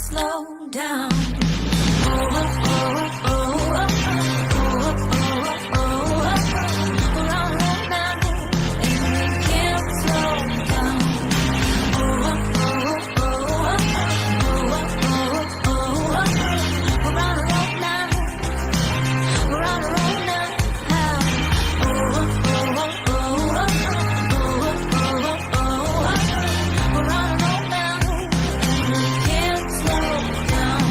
slow down. Oh, oh, oh, oh, oh, oh, oh, oh. We're on a road now, and we can't slow down. Oh, oh, oh, oh, oh, oh, oh, oh. We're on a road now. We're on a road now. Oh, oh, oh, oh, oh, oh, oh, oh. We're on a road now, and we can't slow down.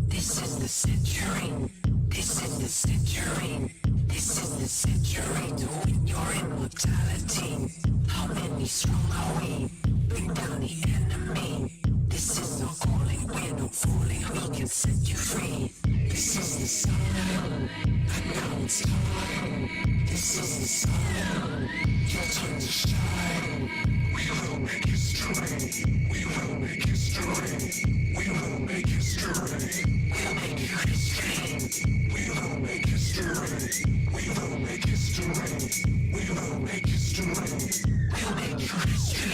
This is the century. This is the century. This is the century to win your immortality. How many strong are we? Bring down the enemy. This is no calling, we're no fooling. We can set you free. This is the sign. And now it's time. This is the sign. Your time to shine. We will make history. We will make history. We will make history. We'll make you history. We will make history. We will make history. We will make history. We'll make you history.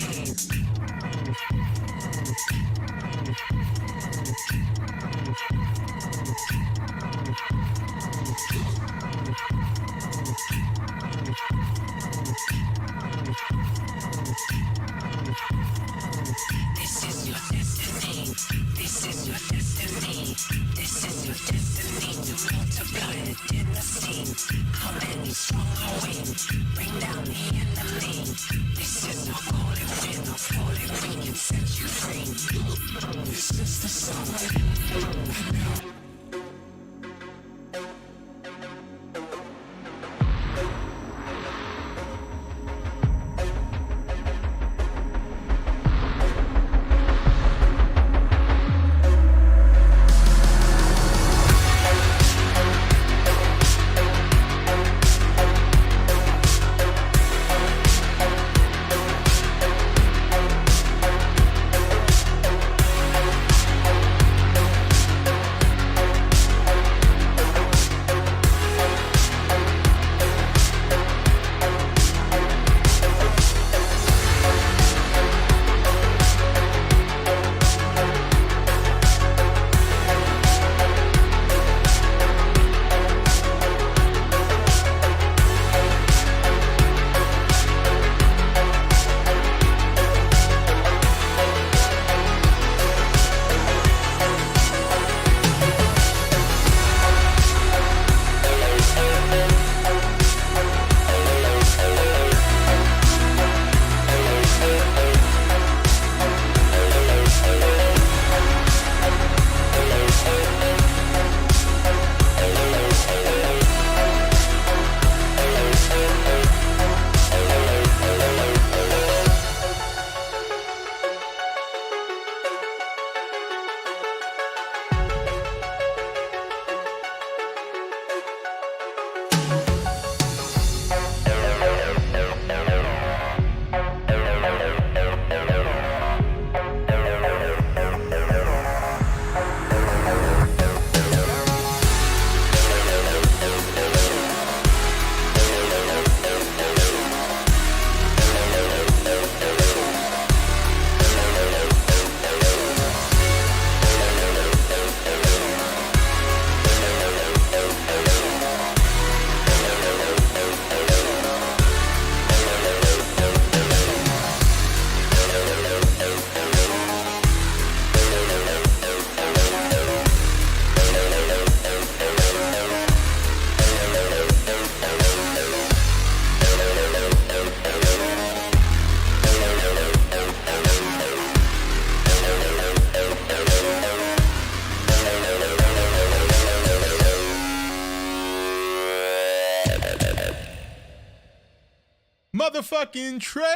and set you free. This is the song. Motherfucking trailer.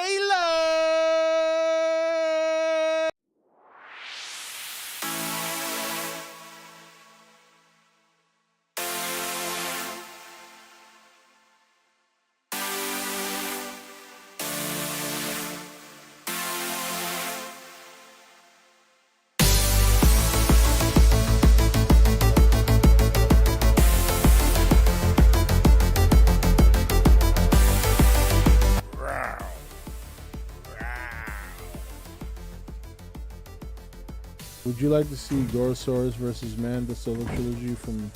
Would you like to see Gorosaurus versus Man, the solo trilogy from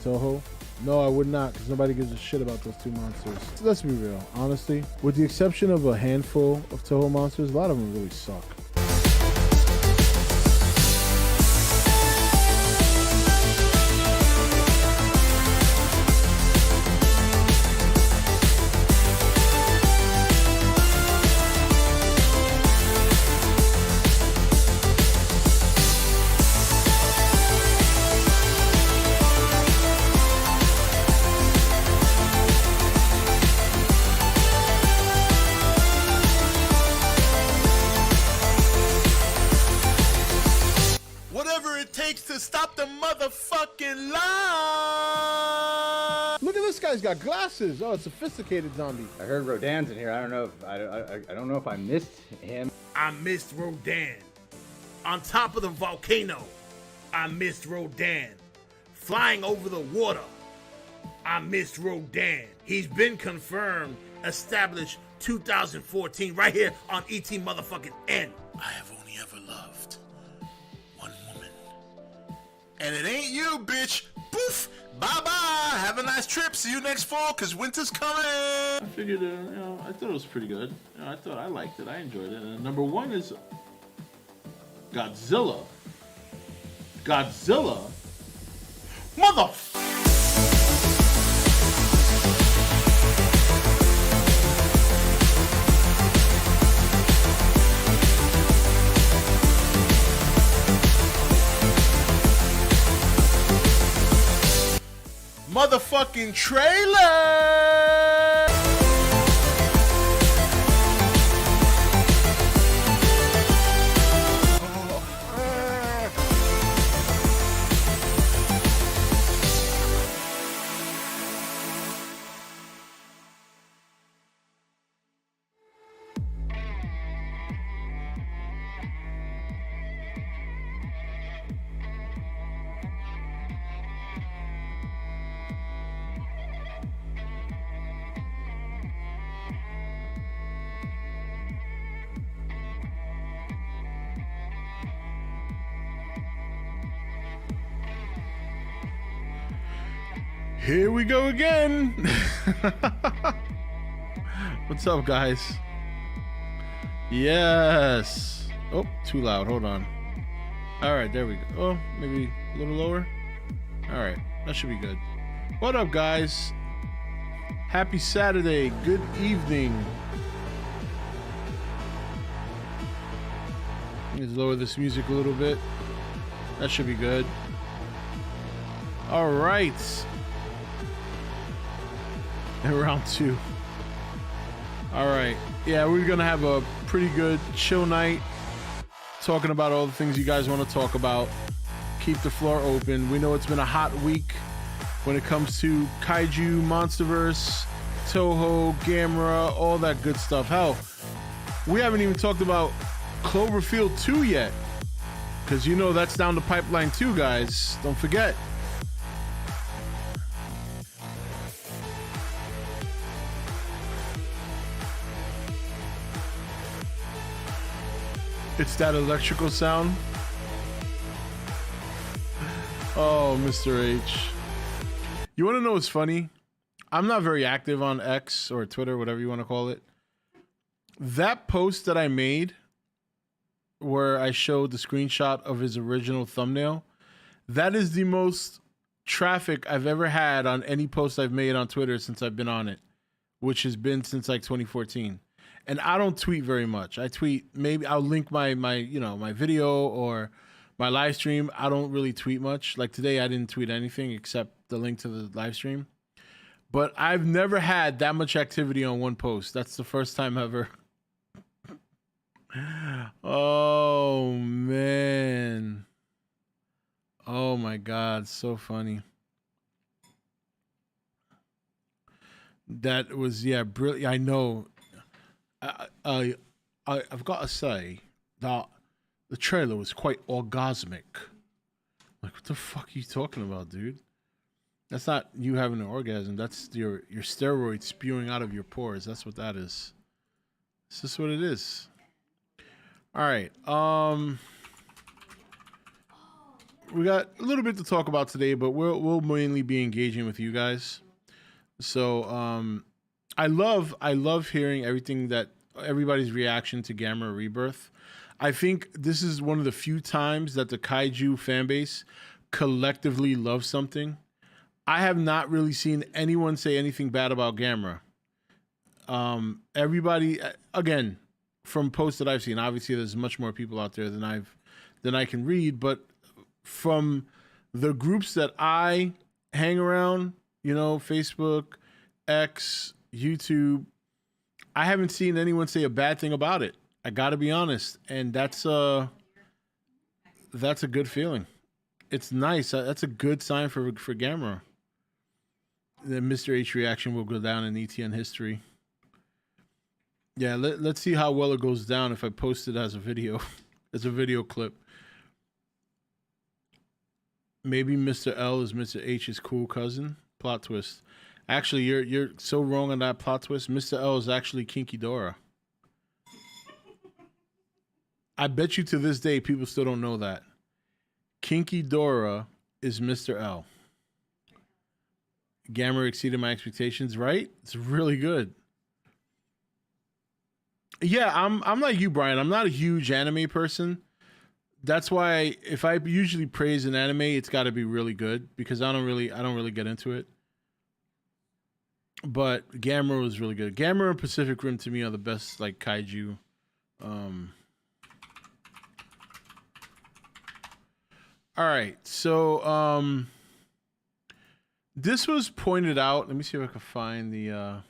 Toho? No, I would not, because nobody gives a shit about those two monsters. So let's be real. Honestly, with the exception of a handful of Toho monsters, a lot of them really suck. To stop the motherfucking lie. Look at this guy's got glasses. Oh, it's a sophisticated zombie. I heard Rodan's in here. I don't know if I don't know if I missed him. I missed Rodan. On top of the volcano, I missed Rodan. Flying over the water, I missed Rodan. He's been confirmed, established 2014, right here on E.T.N. motherfucking N. I have only ever loved one woman. And it ain't you, bitch. Poof. Bye-bye. Have a nice trip. See you next fall, because winter's coming. I figured, I thought it was pretty good. I liked it. I enjoyed it. And number one is Godzilla. Godzilla? Motherfucker. motherfucking trailer. Here we go again. What's up, guys? Yes. Oh, too loud. Hold on. All right, there we go. Oh, maybe a little lower. All right, that should be good. What up, guys? Happy Saturday. Good evening. Let's lower this music a little bit. That should be good. All right. And round 2. All right. Yeah, we're going to have a pretty good chill night. Talking about all the things you guys want to talk about. Keep the floor open. We know it's been a hot week when it comes to Kaiju, Monsterverse, Toho, Gamera, all that good stuff. Hell, we haven't even talked about Cloverfield 2 yet. Because you know that's down the pipeline too, guys. Don't forget. It's that electrical sound. Oh, Mr. H. You want to know what's funny? I'm not very active on X or Twitter, whatever you want to call it. That post that I made where I showed the screenshot of his original thumbnail, that is the most traffic I've ever had on any post I've made on Twitter since I've been on it, which has been since like 2014. And I don't tweet very much. I tweet, maybe I'll link my video or my live stream. I don't really tweet much. Like today, I didn't tweet anything except the link to the live stream. But I've never had that much activity on one post. That's the first time ever. Oh, man. Oh, my God. So funny. That was, yeah, brilliant. I know. I've got to say that the trailer was quite orgasmic. Like, what the fuck are you talking about, dude? That's not you having an orgasm. That's your steroid spewing out of your pores. That's what that is. It's just what it is. All right. We got a little bit to talk about today, but we'll mainly be engaging with you guys. So, I love hearing everybody's reaction to Gamera Rebirth. I think this is one of the few times that the Kaiju fan base collectively loves something. I have not really seen anyone say anything bad about Gamera. Everybody, again, from posts that I've seen, obviously there's much more people out there than I can read, but from the groups that I hang around, Facebook, X, YouTube, I haven't seen anyone say a bad thing about it. I gotta be honest, and that's a good feeling. It's nice. That's a good sign for Gamera. The Mr. H reaction will go down in ETN history. Yeah, let's see how well it goes down if I post it as a video, as a video clip. Maybe Mr. L is Mr. H's cool cousin. Plot twist. Actually, you're so wrong on that plot twist. Mr. L is actually Kinky Dora. I bet you to this day people still don't know that. Kinky Dora is Mr. L. Gamera exceeded my expectations, right? It's really good. Yeah, I'm like you, Brian. I'm not a huge anime person. That's why if I usually praise an anime, it's got to be really good because I don't really get into it. But Gamera was really good. Gamera and Pacific Rim to me are the best like kaiju. All right, so This was pointed out. Let me see if I can find the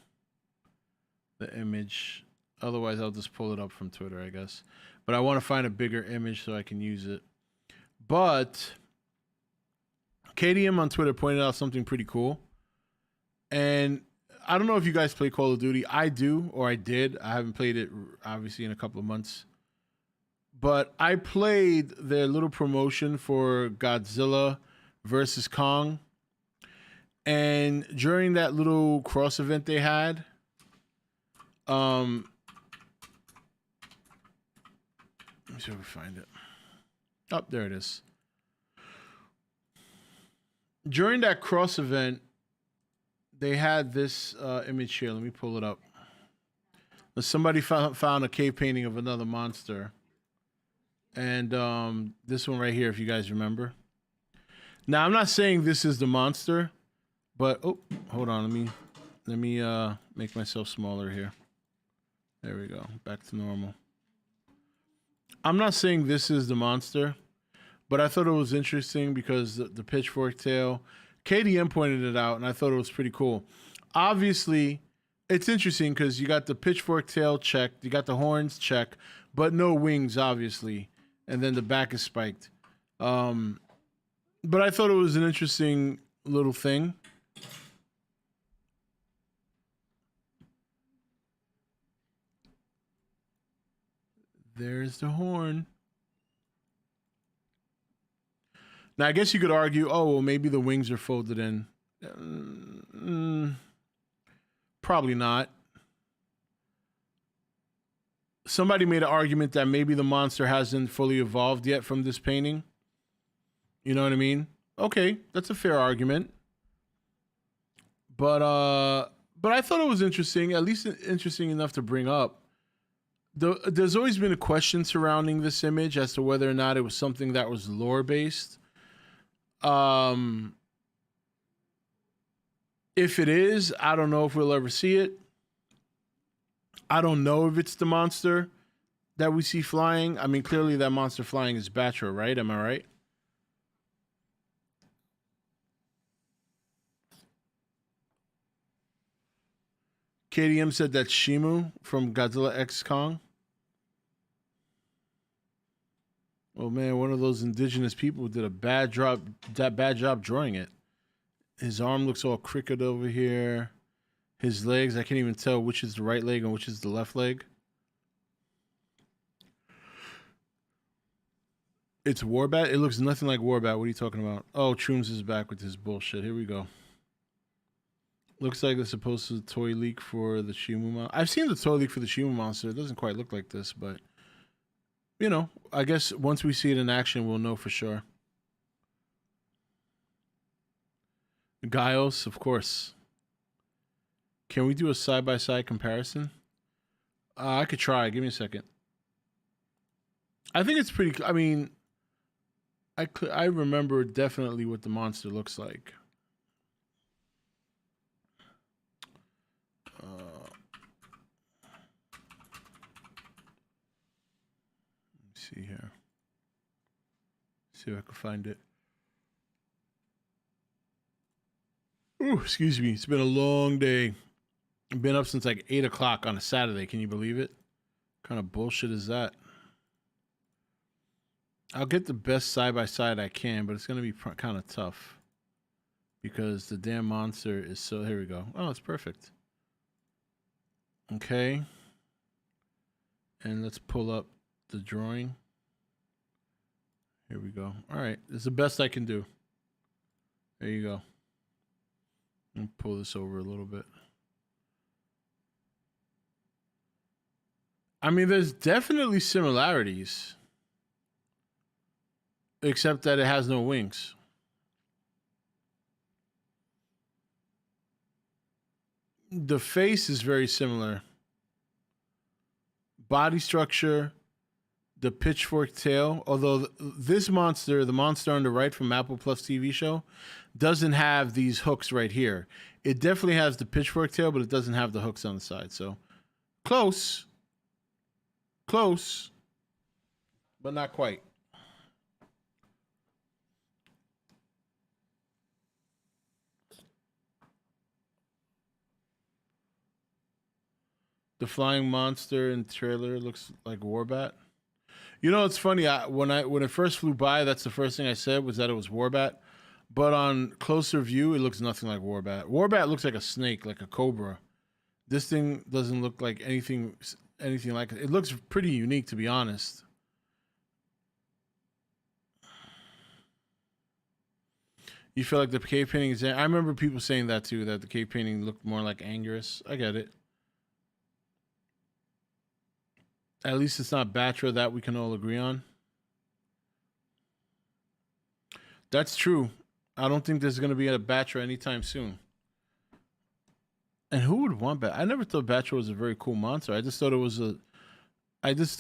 image. Otherwise, I'll just pull it up from Twitter, I guess. But I want to find a bigger image so I can use it. But KDM on Twitter pointed out something pretty cool. And I don't know if you guys play Call of Duty. I do, or I did. I haven't played it, obviously, in a couple of months. But I played their little promotion for Godzilla versus Kong. And during that little cross event they had, let me see if I can find it. Oh, there it is. During that cross event, they had this image here. Let me pull it up. Somebody found a cave painting of another monster. And this one right here, if you guys remember. Now, I'm not saying this is the monster, but oh, hold on. Let me make myself smaller here. There we go. Back to normal. I'm not saying this is the monster, but I thought it was interesting because the pitchfork tail, KDM pointed it out, and I thought it was pretty cool. Obviously, it's interesting because you got the pitchfork tail checked, you got the horns checked, but no wings, obviously, and then the back is spiked. But I thought it was an interesting little thing. There's the horn. Now, I guess you could argue, oh, well, maybe the wings are folded in. Probably not. Somebody made an argument that maybe the monster hasn't fully evolved yet from this painting. You know what I mean? Okay, that's a fair argument. But I thought it was interesting, at least interesting enough to bring up. There's always been a question surrounding this image as to whether or not it was something that was lore based. If it is, I don't know if we'll ever see it. I don't know if it's the monster that we see flying. I mean, clearly that monster flying is Batra, right? Am I right? KDM said that's Shimu from Godzilla X Kong. Oh man, one of those indigenous people did a bad job drawing it. His arm looks all crooked over here. His legs, I can't even tell which is the right leg and which is the left leg. It's Warbat? It looks nothing like Warbat. What are you talking about? Oh, Trooms is back with his bullshit. Here we go. Looks like it's supposed to toy leak for the Shimu monster. I've seen the toy leak for the Shimu monster. It doesn't quite look like this, but you know, I guess once we see it in action, we'll know for sure. Giles, of course. Can we do a side-by-side comparison? I could try. Give me a second. I think it's pretty... I mean, I remember definitely what the monster looks like. Let's see here. See if I can find it. Ooh, excuse me. It's been a long day. I've been up since like 8 o'clock on a Saturday. Can you believe it? What kind of bullshit is that? I'll get the best side-by-side I can, but it's going to be kind of tough. Because the damn monster is so... Here we go. Oh, it's perfect. Okay. And let's pull up the drawing. Here we go. All right. It's the best I can do. There you go. Let me pull this over a little bit. I mean, there's definitely similarities. Except that it has no wings. The face is very similar. Body structure, the pitchfork tail. Although this monster, the monster on the right from Apple Plus TV show, doesn't have these hooks right here. It definitely has the pitchfork tail, but it doesn't have the hooks on the side. So close. Close. But not quite. The flying monster in the trailer looks like Warbat. You know, it's funny. When it first flew by, that's the first thing I said was that it was Warbat. But on closer view, it looks nothing like Warbat. Warbat looks like a snake, like a cobra. This thing doesn't look like anything like it. It looks pretty unique, to be honest. You feel like the cave painting is... I remember people saying that too, that the cave painting looked more like Anguirus. I get it. At least it's not Batra, that we can all agree on. That's true. I don't think there's going to be a Batra anytime soon. And who would want Batra? I never thought Batra was a very cool monster. I just thought it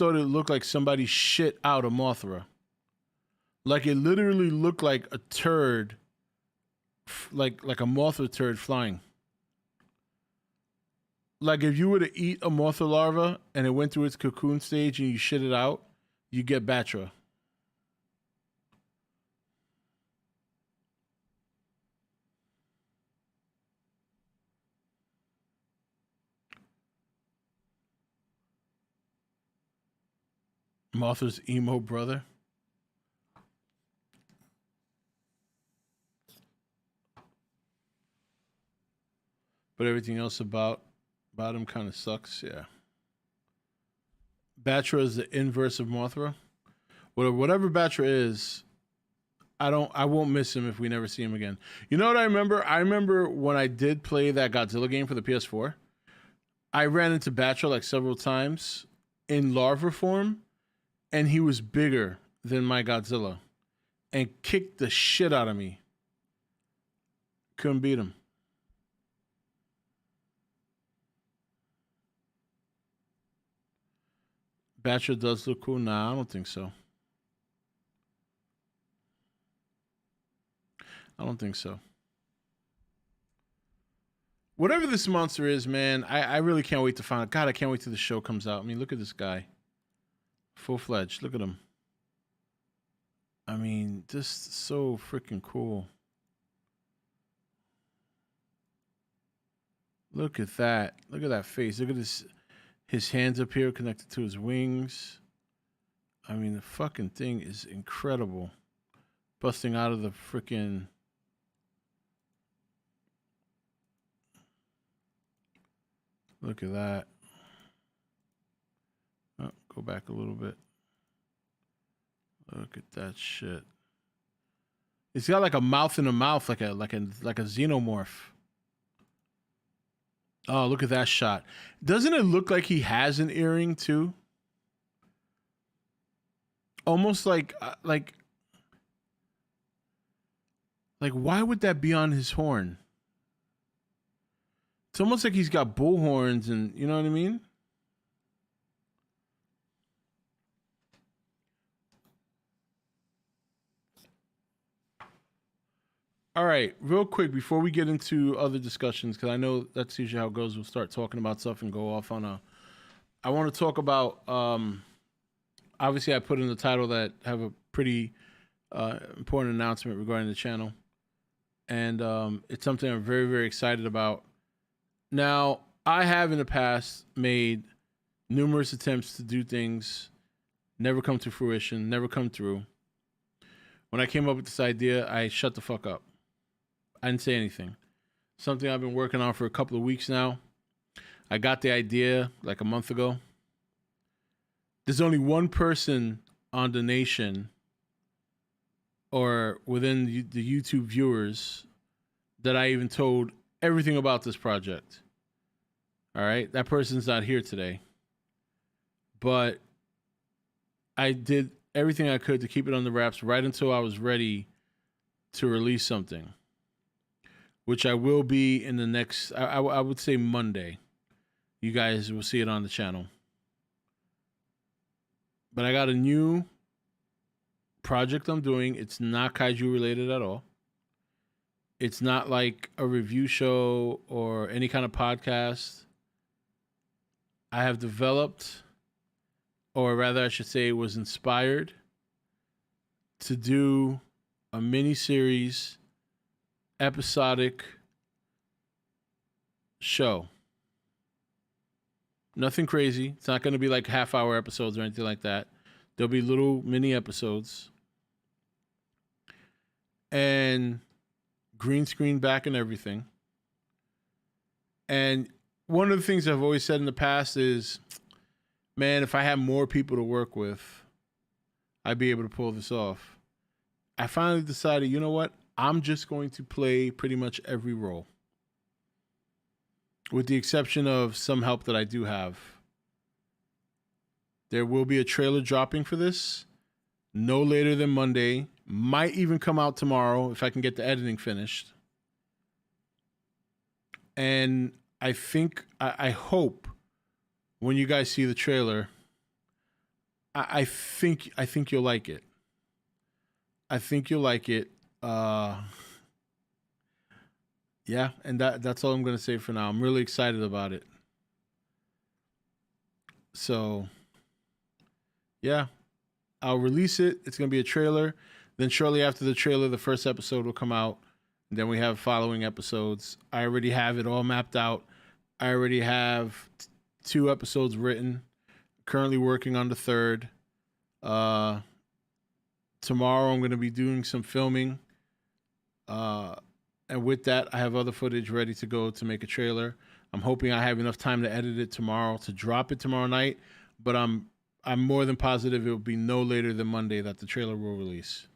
looked like somebody shit out a Mothra. Like it literally looked like a turd, like a Mothra turd flying. Like if you were to eat a Mothra larva and it went through its cocoon stage and you shit it out, you get Batra. Mothra's emo brother. But everything else about him kind of sucks, yeah. Batra is the inverse of Mothra. Whatever Batra is, I won't miss him if we never see him again. You know what I remember? I remember when I did play that Godzilla game for the PS4, I ran into Batra like several times in larva form, and he was bigger than my Godzilla and kicked the shit out of me. Couldn't beat him. Batra does look cool. Nah, I don't think so. I don't think so. Whatever this monster is, man, I really can't wait to find out. God, I can't wait till the show comes out. I mean, look at this guy. Full-fledged. Look at him. I mean, just so freaking cool. Look at that. Look at that face. Look at his hands up here connected to his wings. I mean, the fucking thing is incredible. Busting out of the freaking... Look at that. Oh, go back a little bit. Look at that shit. It's got like a mouth in a mouth, like a xenomorph. Oh, look at that shot. Doesn't it look like he has an earring too? Almost like why would that be on his horn? It's almost like he's got bull horns, and you know what I mean? All right, real quick before we get into other discussions, because I know that's usually how it goes. We'll start talking about stuff and go off on a. I want to talk about. Obviously, I put in the title that I have a pretty important announcement regarding the channel, and it's something I'm very, very excited about. Now, I have in the past made numerous attempts to do things, never come to fruition, never come through. When I came up with this idea, I shut the fuck up. I didn't say anything. Something I've been working on for a couple of weeks now. I got the idea like a month ago. There's only one person on the nation or within the YouTube viewers that I even told everything about this project. All right? That person's not here today. But I did everything I could to keep it on the wraps right until I was ready to release something, which I will be in the next, I would say Monday. You guys will see it on the channel. But I got a new project I'm doing. It's not kaiju related at all. It's not like a review show or any kind of podcast. I have developed, or rather I should say was inspired to do a mini-series episodic show. Nothing crazy. It's not going to be like half-hour episodes or anything like that. There'll be little mini episodes. And green screen back and everything. And one of the things I've always said in the past is, man, if I had more people to work with, I'd be able to pull this off. I finally decided, you know what? I'm just going to play pretty much every role, with the exception of some help that I do have. There will be a trailer dropping for this no later than Monday. Might even come out tomorrow if I can get the editing finished. And I think, I hope when you guys see the trailer, I think you'll like it. I think you'll like it. Yeah, and that's all I'm going to say for now. I'm really excited about it. So, yeah, I'll release it. It's going to be a trailer. Then shortly after the trailer, the first episode will come out. And then we have following episodes. I already have it all mapped out. I already have 2 episodes written. Currently working on the 3rd. Tomorrow I'm going to be doing some filming. And with that, I have other footage ready to go to make a trailer. I'm hoping I have enough time to edit it tomorrow to drop it tomorrow night. But I'm more than positive it will be no later than Monday that the trailer will release.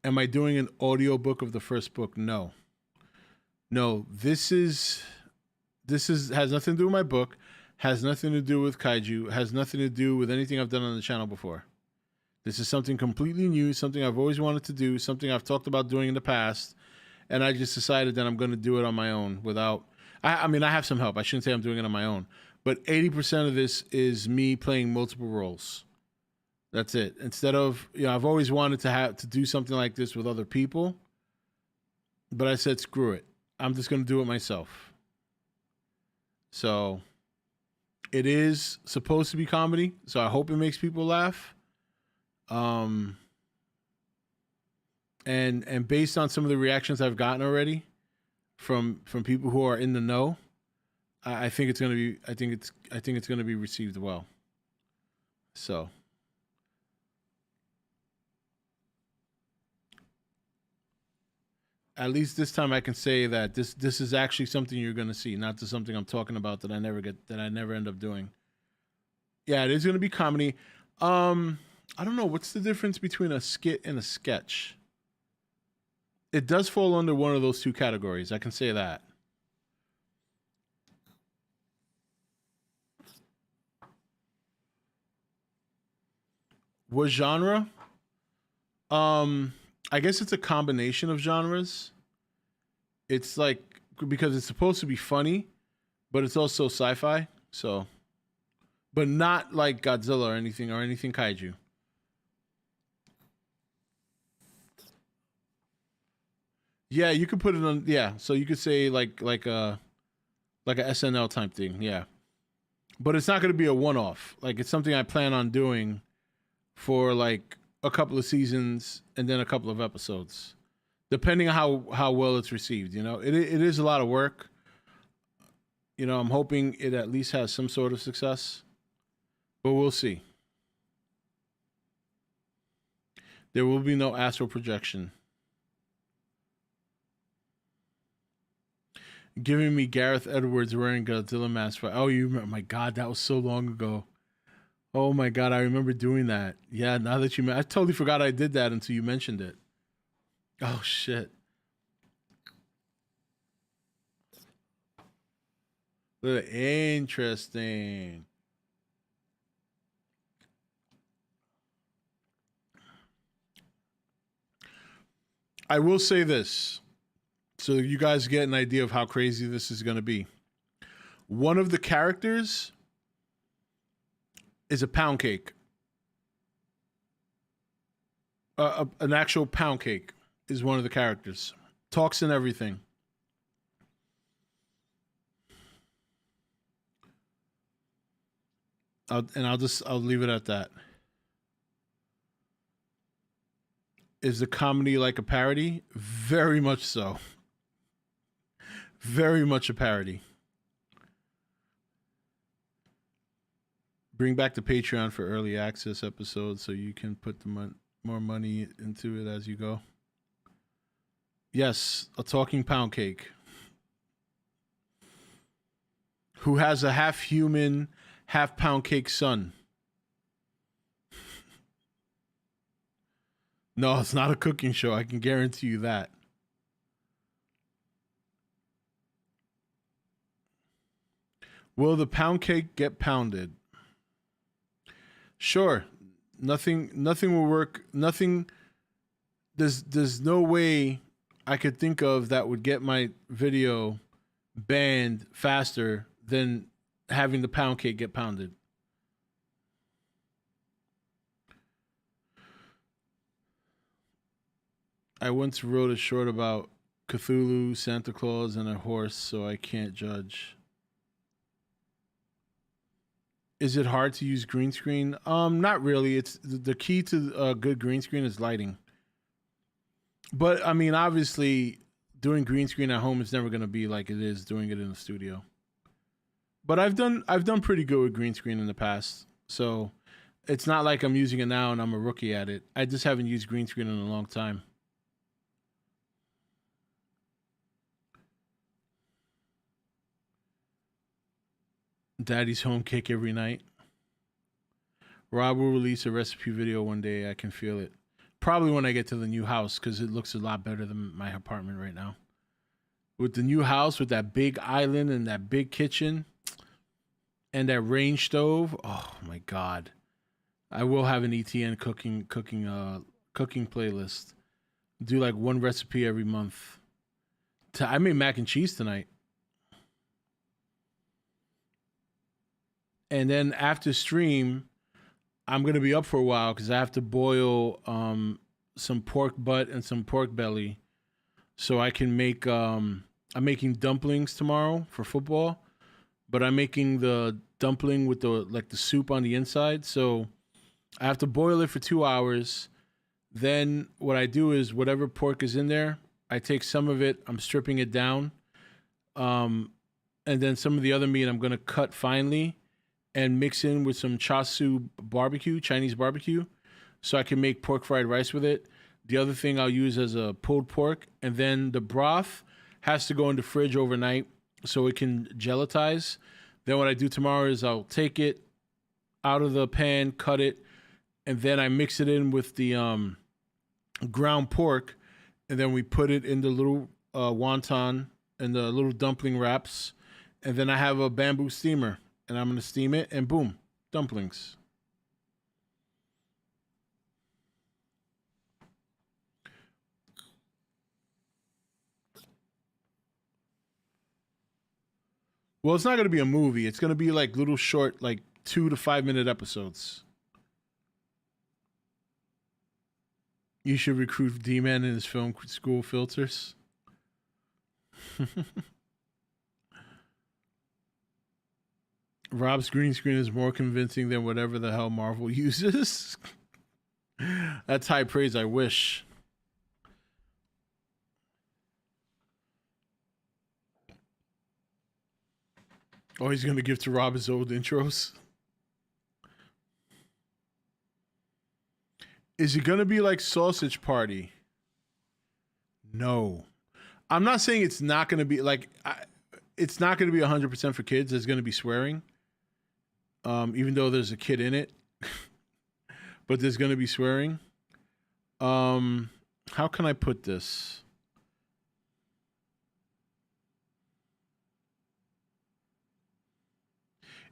Am I doing an audio book of the first book? No. This has nothing to do with my book, has nothing to do with kaiju, has nothing to do with anything I've done on the channel before. This is something completely new, something I've always wanted to do, something I've talked about doing in the past, and I just decided that I'm going to do it on my own without... I mean, I have some help. I shouldn't say I'm doing it on my own. But 80% of this is me playing multiple roles. That's it. Instead of, I've always wanted to do something like this with other people, but I said, screw it. I'm just going to do it myself. So it is supposed to be comedy, so I hope it makes people laugh. And based on some of the reactions I've gotten already from people who are in the know, I think it's going to be, I think it's going to be received well. So at least this time I can say that this is actually something you're going to see, not just something I'm talking about that I never end up doing. Yeah, it is going to be comedy. I don't know, what's the difference between a skit and a sketch? It does fall under one of those 2 categories. I can say that. What genre? I guess it's a combination of genres. It's like, because it's supposed to be funny, but it's also sci-fi. So, but not like Godzilla or anything kaiju. Yeah, you could put it on. Yeah, so you could say like a SNL type thing. Yeah, but it's not going to be a one-off. Like, it's something I plan on doing for like a couple of seasons and then a couple of episodes, depending on how well it's received. It is a lot of work. I'm hoping it at least has some sort of success, but we'll see. There will be no astral projection. Giving me Gareth Edwards wearing Godzilla mask. Oh, you remember? My God, that was so long ago. Oh my God, I remember doing that. Yeah, now that I totally forgot I did that until you mentioned it. Oh shit. Interesting. I will say this, so you guys get an idea of how crazy this is going to be. One of the characters is a pound cake. An actual pound cake is one of the characters. Talks and everything. I'll leave it at that. Is the comedy like a parody? Very much so. Very much a parody. Bring back the Patreon for early access episodes so you can put the more money into it as you go. Yes, a talking pound cake. Who has a half human, half pound cake son. No, it's not a cooking show. I can guarantee you that. Will the pound cake get pounded? Sure. Nothing will work. Nothing. There's no way I could think of that would get my video banned faster than having the pound cake get pounded. I once wrote a short about Cthulhu, Santa Claus, and a horse, so I can't judge. Is it hard to use green screen? Not really. It's the key to a good green screen is lighting. But I mean, obviously, doing green screen at home is never going to be like it is doing it in the studio. But I've done pretty good with green screen in the past, so it's not like I'm using it now and I'm a rookie at it. I just haven't used green screen in a long time. Daddy's home cake every night. Rob will release a recipe video one day. I can feel it. Probably when I get to the new house, because it looks a lot better than my apartment right now. With the new house, with that big island and that big kitchen and that range stove. Oh my God. I will have an E.T.N. cooking playlist. Do like one recipe every month. I made mac and cheese tonight. And then after stream, I'm going to be up for a while because I have to boil some pork butt and some pork belly so I can make, I'm making dumplings tomorrow for football, but I'm making the dumpling with the soup on the inside. So I have to boil it for 2 hours. Then what I do is whatever pork is in there, I take some of it, I'm stripping it down. And then some of the other meat I'm going to cut finely and mix in with some chasu barbecue, Chinese barbecue, so I can make pork fried rice with it. The other thing I'll use as a pulled pork, and then the broth has to go in the fridge overnight so it can gelatize. Then what I do tomorrow is I'll take it out of the pan, cut it, and then I mix it in with the ground pork, and then we put it in the little wonton and the little dumpling wraps, and then I have a bamboo steamer. And I'm going to steam it, and boom, dumplings. Well, it's not going to be a movie. It's going to be like little short, like 2 to 5 minute episodes. You should recruit D-Man in his film school filters. Rob's green screen is more convincing than whatever the hell Marvel uses. That's high praise, I wish. Oh, he's going to give to Rob his old intros. Is it going to be like Sausage Party? No. I'm not saying it's not going to be like... it's not going to be 100% for kids. There's going to be swearing. Even though there's a kid in it. But there's going to be swearing. How can I put this?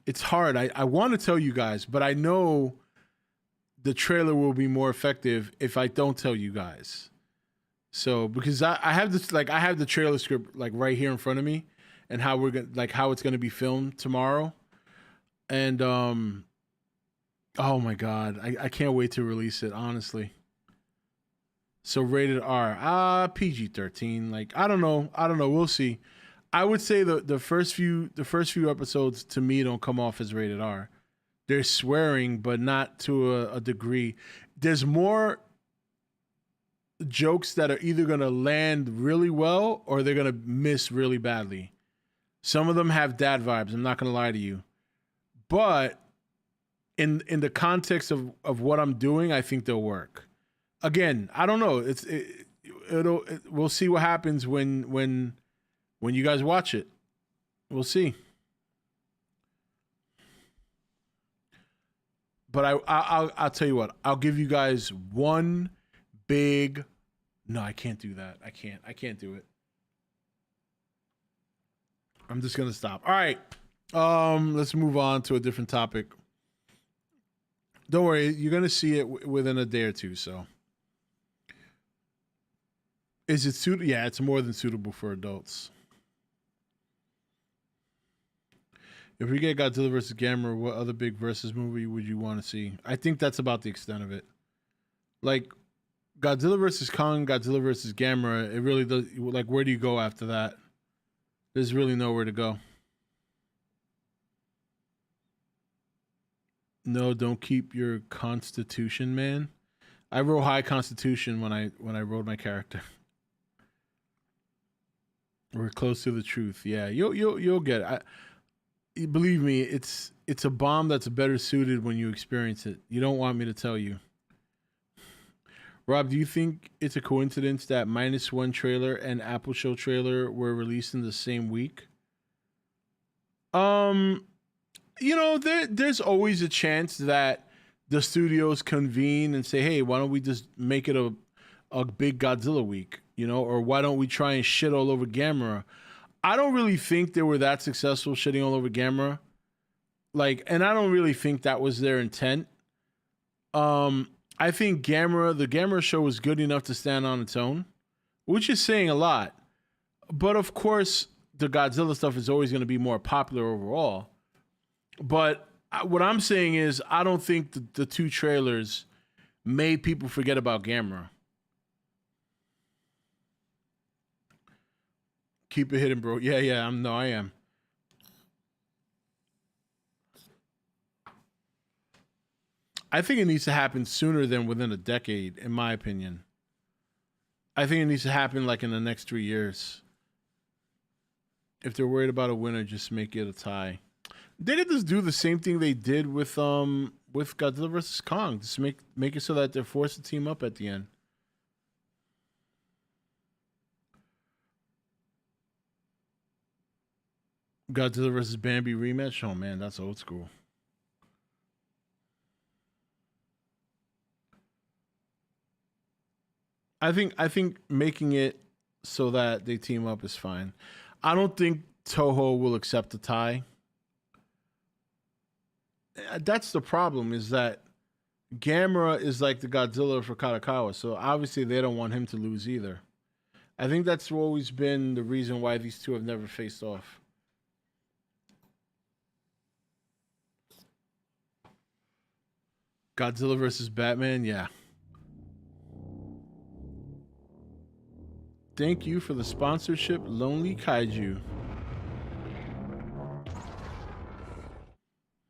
It's hard. I want to tell you guys, but I know the trailer will be more effective if I don't tell you guys. So, because I have this, like, I have the trailer script like right here in front of me, and how we're gonna, like, how it's gonna be filmed tomorrow. And oh my God, I can't wait to release it, honestly. So rated R, PG-13. Like, I don't know. We'll see. I would say the first few episodes to me don't come off as rated R. They're swearing, but not to a degree. There's more jokes that are either gonna land really well or they're gonna miss really badly. Some of them have dad vibes. I'm not gonna lie to you. But in the context of what I'm doing, I think they'll work. Again, I don't know. We'll see what happens when you guys watch it. We'll see. But I'll tell you what. I'll give you guys one big. No, I can't do that. I can't do it. I'm just gonna stop. All right. Let's move on to a different topic. Don't worry, you're gonna see it within a day or two. So, is it suitable? Yeah, it's more than suitable for adults. If we get Godzilla versus Gamera, what other big versus movie would you want to see? I think that's about the extent of it. Like Godzilla versus Kong, Godzilla versus Gamera, it really does. Like, where do you go after that? There's really nowhere to go. No, don't keep your constitution, man. I wrote high constitution when I wrote my character. We're close to the truth. Yeah, you'll get it. Believe me, it's a bomb that's better suited when you experience it. You don't want me to tell you. Rob, do you think it's a coincidence that -1 trailer and Apple Show trailer were released in the same week? There's always a chance that the studios convene and say, hey, why don't we just make it a big Godzilla week, or why don't we try and shit all over Gamera? I don't really think they were that successful shitting all over Gamera. And I don't really think that was their intent. I think the Gamera show was good enough to stand on its own, which is saying a lot. But of course, the Godzilla stuff is always going to be more popular overall. But what I'm saying is, I don't think the two trailers made people forget about Gamera. Keep it hidden, bro. Yeah, I am. I think it needs to happen sooner than within a decade, in my opinion. I think it needs to happen in the next 3 years. If they're worried about a winner, just make it a tie. They could just do the same thing they did with Godzilla vs. Kong. Just make it so that they're forced to team up at the end. Godzilla vs. Bambi rematch. Oh man, that's old school. I think making it so that they team up is fine. I don't think Toho will accept a tie. That's the problem, is that Gamera is like the Godzilla for Katakawa, so obviously they don't want him to lose either. I think that's always been the reason why these two have never faced off. Godzilla versus Batman, yeah. Thank you for the sponsorship, Lonely Kaiju.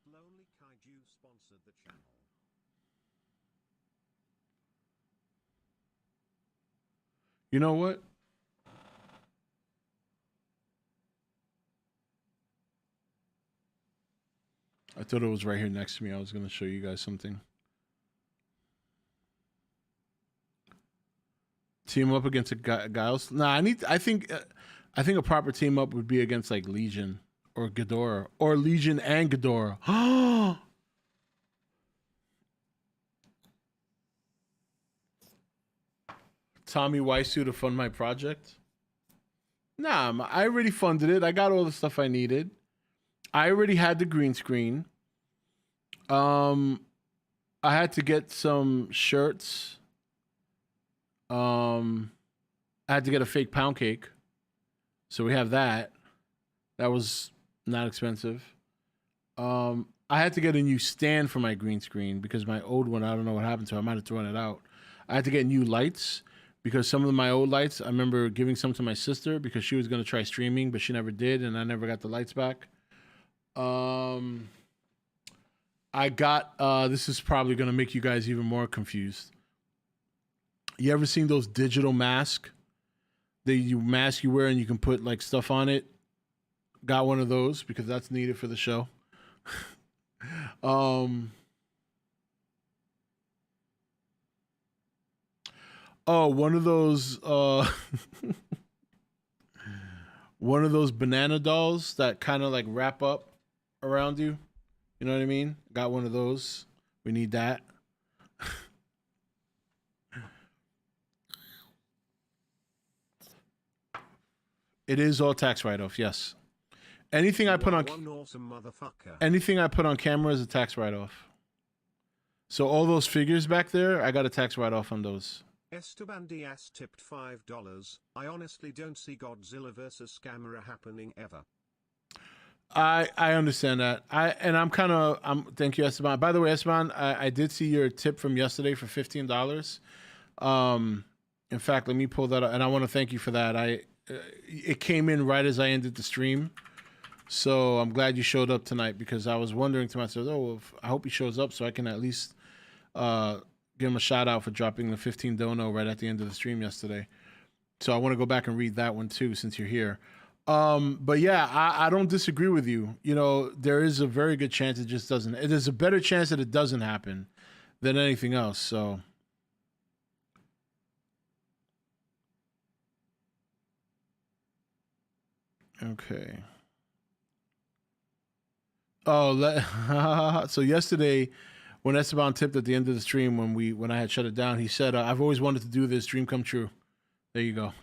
Lonely Kaiju sponsored the channel. You know what? I thought it was right here next to me. I was going to show you guys something. Team up against a Giles? Nah, I think a proper team up would be against Legion or Ghidorah, or Legion and Ghidorah. Tommy Wiseau to fund my project? Nah, I already funded it. I got all the stuff I needed. I already had the green screen. I had to get some shirts. I had to get a fake pound cake. So we have that. That was not expensive. I had to get a new stand for my green screen because my old one, I don't know what happened to it. I might have thrown it out. I had to get new lights because some of my old lights, I remember giving some to my sister because she was going to try streaming, but she never did, and I never got the lights back. I got, this is probably going to make you guys even more confused. You ever seen those digital masks? Mask you wear and you can put stuff on it. Got one of those because that's needed for the show. Oh, one of those one of those banana dolls that kind of like wrap up around you. You know what I mean? Got one of those. We need that. It is all tax write-off, yes. Anything I put on One awesome motherfucker. anything I put on camera is a tax write-off. So all those figures back there, I got a tax write-off on those. Esteban Diaz tipped $5. I honestly don't see Godzilla vs. Gamera happening ever. I understand that. Thank you, Esteban. By the way, Esteban, I did see your tip from yesterday for $15. In fact, let me pull that up, and I want to thank you for that. It came in right as I ended the stream, so I'm glad you showed up tonight because I was wondering to myself, I hope he shows up so I can at least give him a shout out for dropping the 15 dono right at the end of the stream yesterday. So I want to go back and read that one too since you're here. But yeah, I don't disagree with you. You know, there is a very good chance it just doesn't. There's a better chance that it doesn't happen than anything else. So. Okay. Oh, so yesterday when Esteban tipped at the end of the stream when I had shut it down, he said, I've always wanted to do this, dream come true. There you go.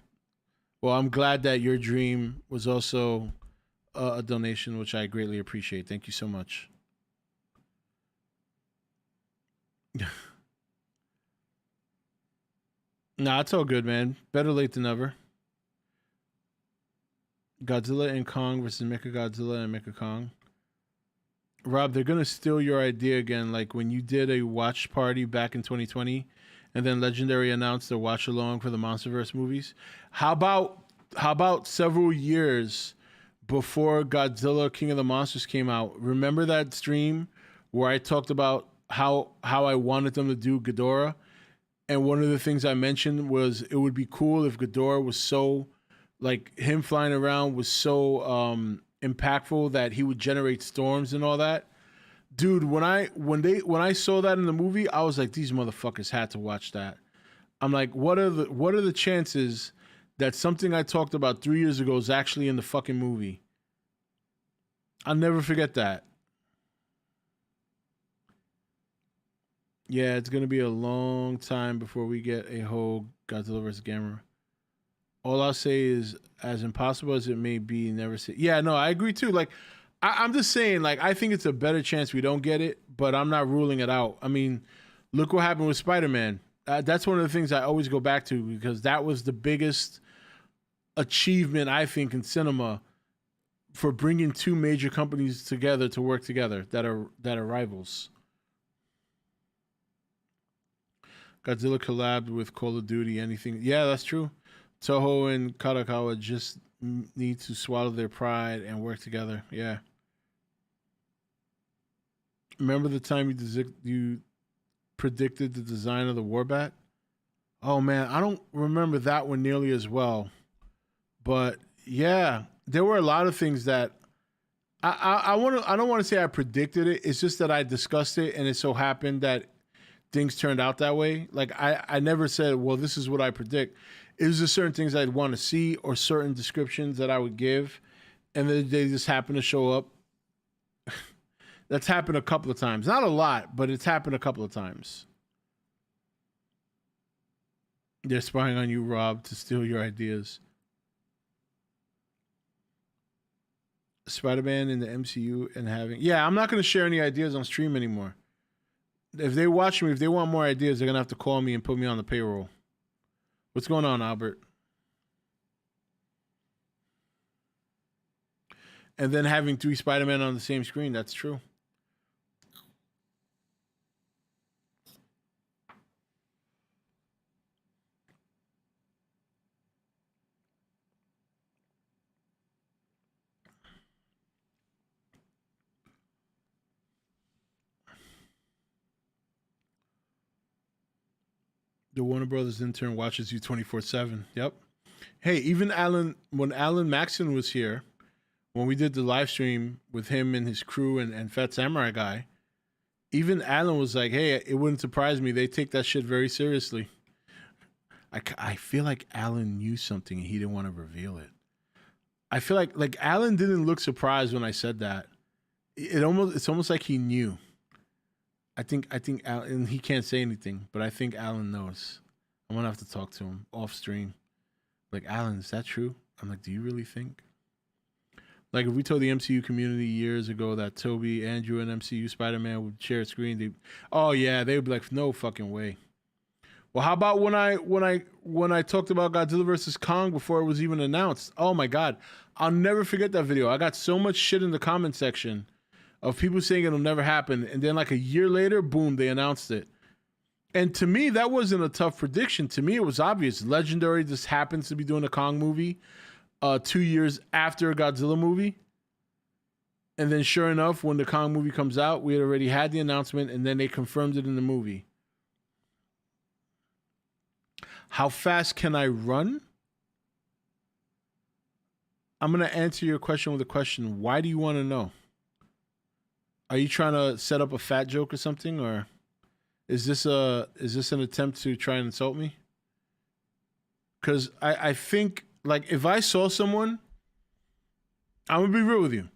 Well, I'm glad that your dream was also a donation, which I greatly appreciate. Thank you so much. Nah, it's all good, man. Better late than never. Godzilla and Kong versus Mechagodzilla and Mecha Kong. Rob, they're gonna steal your idea again, like when you did a watch party back in 2020, and then Legendary announced their watch along for the MonsterVerse movies. How about several years before Godzilla King of the Monsters came out? Remember that stream where I talked about how I wanted them to do Ghidorah, and one of the things I mentioned was it would be cool if Ghidorah was so, like, him flying around was so impactful that he would generate storms and all that. Dude, when I saw that in the movie, I was like, these motherfuckers had to watch that. I'm like, what are the chances that something I talked about 3 years ago is actually in the fucking movie? I'll never forget that. Yeah, it's gonna be a long time before we get a whole Godzilla vs. Gamera. All I'll say is, as impossible as it may be, never say. Yeah, no, I agree too. Like, I'm just saying, like, I think it's a better chance we don't get it, but I'm not ruling it out. I mean, look what happened with Spider-Man. That's one of the things I always go back to because that was the biggest achievement, I think, in cinema for bringing two major companies together to work together that are rivals. Godzilla collabed with Call of Duty, anything. Yeah, that's true. Toho and Kadokawa just need to swallow their pride and work together. Yeah. Remember the time you predicted the design of the Warbat? Oh man, I don't remember that one nearly as well. But yeah, there were a lot of things that I don't want to say I predicted it. It's just that I discussed it and it so happened that things turned out that way. Like I never said, well, this is what I predict. It was just certain things I'd want to see or certain descriptions that I would give, and then they just happen to show up. That's happened a couple of times. Not a lot, but it's happened a couple of times. They're spying on you, Rob, to steal your ideas. Spider-Man in the MCU and having... Yeah, I'm not going to share any ideas on stream anymore. If they watch me, if they want more ideas, they're going to have to call me and put me on the payroll. What's going on, Albert? And then having 3 Spider-Man on the same screen, that's true. The Warner Brothers intern watches you 24/7. Yep. Hey, even when Alan Maxon was here, when we did the live stream with him and his crew and Fat Samurai Guy, even Alan was like, hey, it wouldn't surprise me. They take that shit very seriously. I feel like Alan knew something and he didn't want to reveal it. I feel like Alan didn't look surprised when I said that. It's almost like he knew. I think Alan, and he can't say anything, but I think Alan knows. I'm gonna have to talk to him off stream. Like, Alan, is that true? I'm like, do you really think? Like, if we told the MCU community years ago that Toby, Andrew, and MCU Spider-Man would share a screen, they would be like, no fucking way. Well, how about when I talked about Godzilla vs. Kong before it was even announced? Oh my God, I'll never forget that video. I got so much shit in the comment section of people saying it'll never happen, and then like a year later, boom, they announced it. And to me, that wasn't a tough prediction. To me, it was obvious. Legendary just happens to be doing a Kong movie 2 years after a Godzilla movie. And then sure enough, when the Kong movie comes out, we had already had the announcement, and then they confirmed it in the movie. How fast can I run? I'm going to answer your question with a question. Why do you want to know? Are you trying to set up a fat joke or something, or is this an attempt to try and insult me? Because I think, like, if I saw someone, I'm gonna be real with you.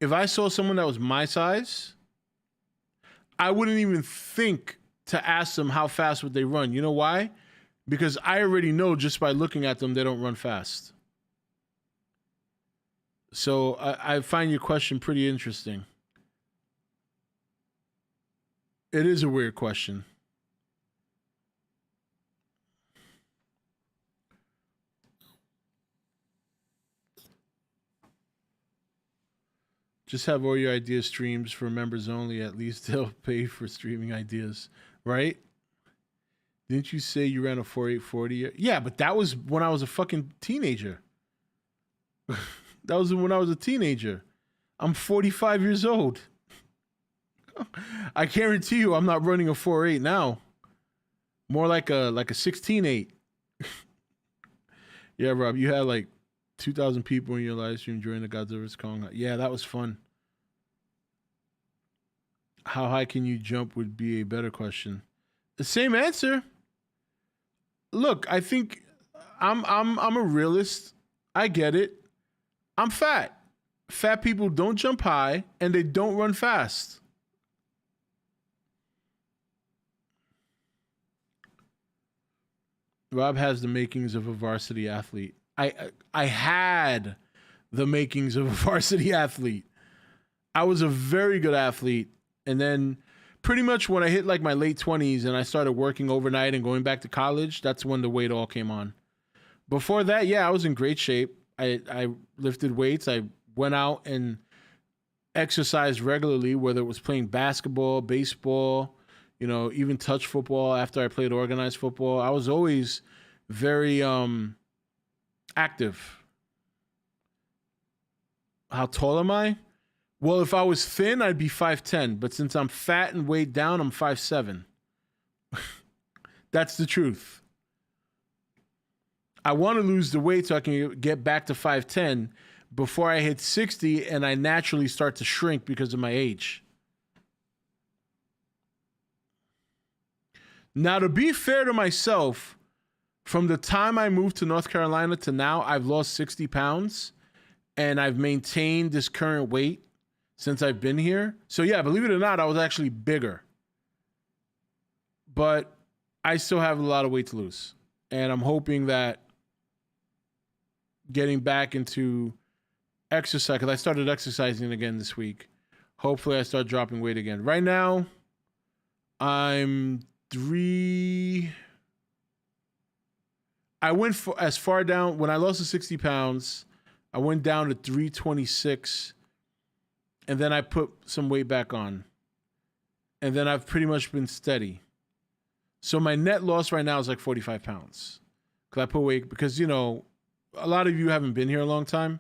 If I saw someone that was my size, I wouldn't even think to ask them how fast would they run. You know why? Because I already know just by looking at them they don't run fast. So I find your question pretty interesting. It is a weird question. Just have all your idea streams for members only. At least they'll pay for streaming ideas, right? Didn't you say you ran a 4840? Yeah, but that was when I was a fucking teenager. That was when I was a teenager. I'm 45 years old. I guarantee you I'm not running a 4.8 now. More like a 16.8. Yeah, Rob, you had like 2,000 people in your live stream during the Godzilla vs. Kong. Yeah, that was fun. How high can you jump would be a better question. The same answer. Look, I think I'm a realist. I get it. I'm fat. Fat people don't jump high and they don't run fast. Rob has the makings of a varsity athlete. I had the makings of a varsity athlete. I was a very good athlete. And then pretty much when I hit like my late 20s and I started working overnight and going back to college, that's when the weight all came on. Before that, yeah, I was in great shape. I lifted weights. I went out and exercised regularly, whether it was playing basketball, baseball, you know, even touch football after I played organized football. I was always very active. How tall am I? Well, if I was thin, I'd be 5'10", but since I'm fat and weighed down, I'm 5'7". That's the truth. I want to lose the weight so I can get back to 5'10" before I hit 60 and I naturally start to shrink because of my age. Now, to be fair to myself, from the time I moved to North Carolina to now, I've lost 60 pounds and I've maintained this current weight since I've been here. So yeah, believe it or not, I was actually bigger. But I still have a lot of weight to lose. And I'm hoping that getting back into exercise, because I started exercising again this week. Hopefully I start dropping weight again. Right now, I'm I went as far down, when I lost the 60 pounds, I went down to 326, and then I put some weight back on. And then I've pretty much been steady. So my net loss right now is like 45 pounds. Because I put weight, because, you know, a lot of you haven't been here a long time.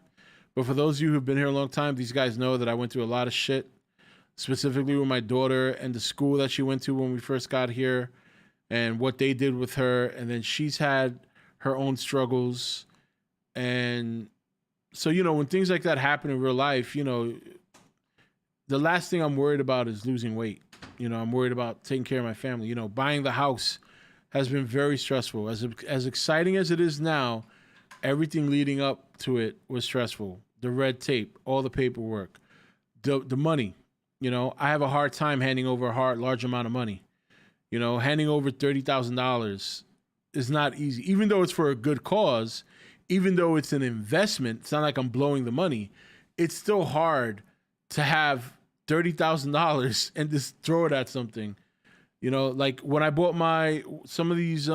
But for those of you who've been here a long time, these guys know that I went through a lot of shit. Specifically with my daughter and the school that she went to when we first got here and what they did with her. And then she's had her own struggles. And so, you know, when things like that happen in real life, you know, the last thing I'm worried about is losing weight. You know, I'm worried about taking care of my family. You know, buying the house has been very stressful. As exciting as it is now, everything leading up to it was stressful. The red tape, all the paperwork, the money. You know, I have a hard time handing over a large amount of money. You know, handing over $30,000 is not easy, even though it's for a good cause, even though it's an investment. It's not like I'm blowing the money. It's still hard to have $30,000 and just throw it at something. You know, like when I bought some of these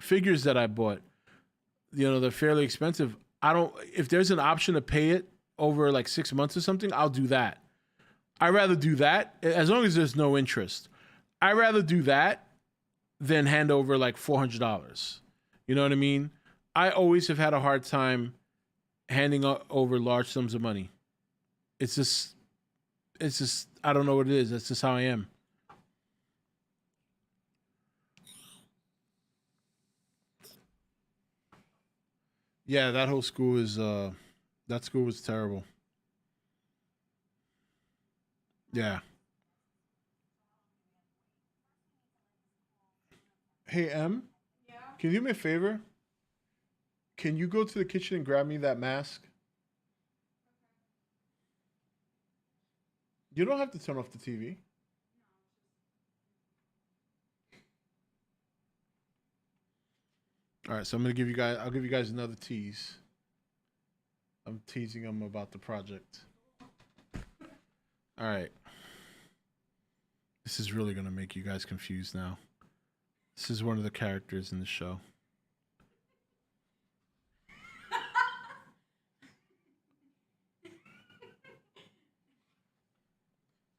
figures that I bought, you know, they're fairly expensive. If there's an option to pay it over like 6 months or something, I'll do that. I'd rather do that as long as there's no interest. I'd rather do that than hand over like $400. You know what I mean? I always have had a hard time handing over large sums of money. It's just, I don't know what it is. That's just how I am. Yeah, that whole school that school was terrible. Yeah. Hey, M? Yeah? Can you do me a favor? Can you go to the kitchen and grab me that mask? You don't have to turn off the TV. All right, so I'll give you guys another tease. I'm teasing them about the project. All right. This is really going to make you guys confused now. This is one of the characters in the show.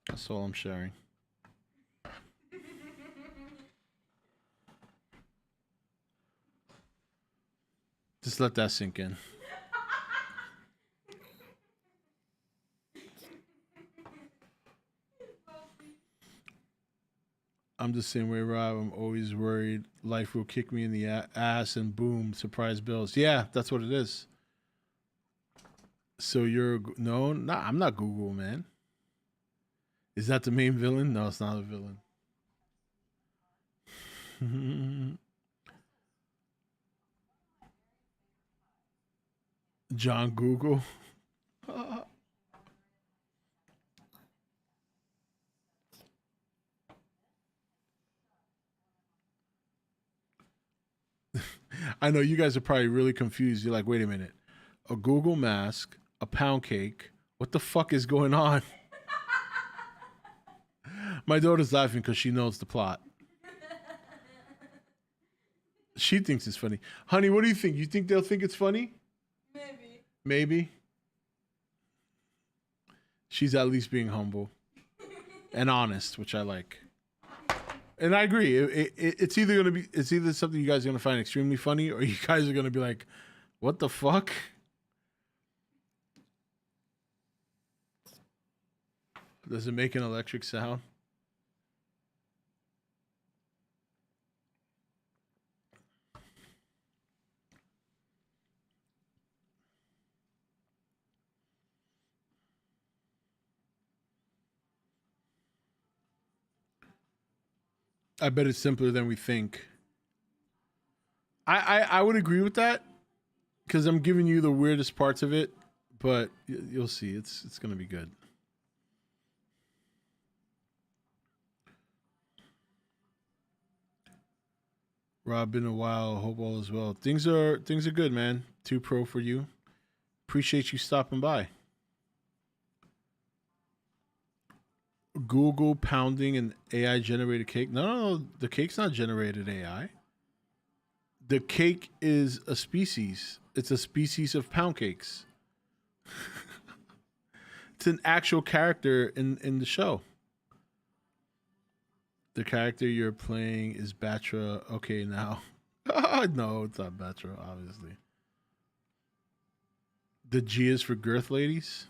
That's all I'm sharing. Just let that sink in. I'm the same way, Rob. I'm always worried life will kick me in the ass and boom, surprise bills. Yeah, that's what it is. So I'm not Google, man. Is that the main villain? No, it's not a villain. John Google. I know you guys are probably really confused. You're like, wait a minute. A Google mask, a pound cake. What the fuck is going on? My daughter's laughing because she knows the plot. She thinks it's funny. Honey, what do you think? You think they'll think it's funny? Maybe. She's at least being humble and honest, which I like. And I agree. It's either something you guys are gonna find extremely funny, or you guys are gonna be like, "What the fuck?" Does it make an electric sound? I bet it's simpler than we think. I would agree with that because I'm giving you the weirdest parts of it, but you'll see. It's gonna be good. Rob, been a while. Hope all is well. Things are good, man. 2 Pro for you. Appreciate you stopping by. Google pounding an AI generated cake. No, the cake's not generated AI. The cake is a species. It's a species of pound cakes. It's an actual character in the show. The character you're playing is Batra. Okay, now. No, it's not Batra, obviously. The G is for girth ladies?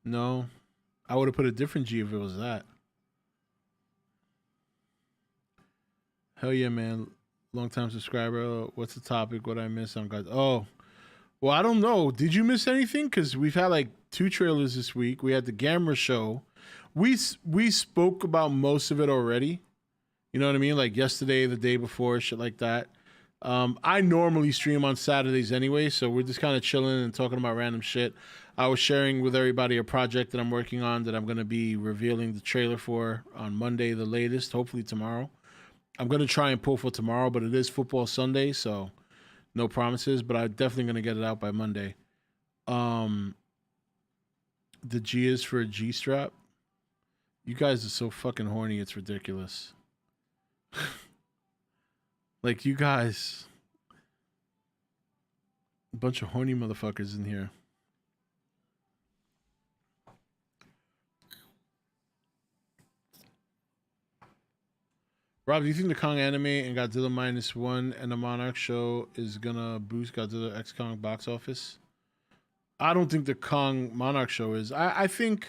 No. I would have put a different G if it was that. Hell yeah, man. Long time subscriber. What's the topic? What I miss on guys? Oh, well, I don't know. Did you miss anything? Because we've had like 2 trailers this week. We had the Gamera show. We spoke about most of it already. You know what I mean? Like yesterday, the day before, shit like that. I normally stream on Saturdays anyway, so we're just kind of chilling and talking about random shit. I was sharing with everybody a project that I'm working on that I'm going to be revealing the trailer for on Monday, the latest, hopefully tomorrow. I'm going to try and pull for tomorrow, but it is football Sunday, so no promises, but I'm definitely going to get it out by Monday. The G is for a G strap. You guys are so fucking horny, it's ridiculous. Like, you guys, a bunch of horny motherfuckers in here. Rob, do you think the Kong anime and Godzilla -1 and the Monarch show is gonna boost Godzilla X Kong box office? I don't think the Kong Monarch show is. I think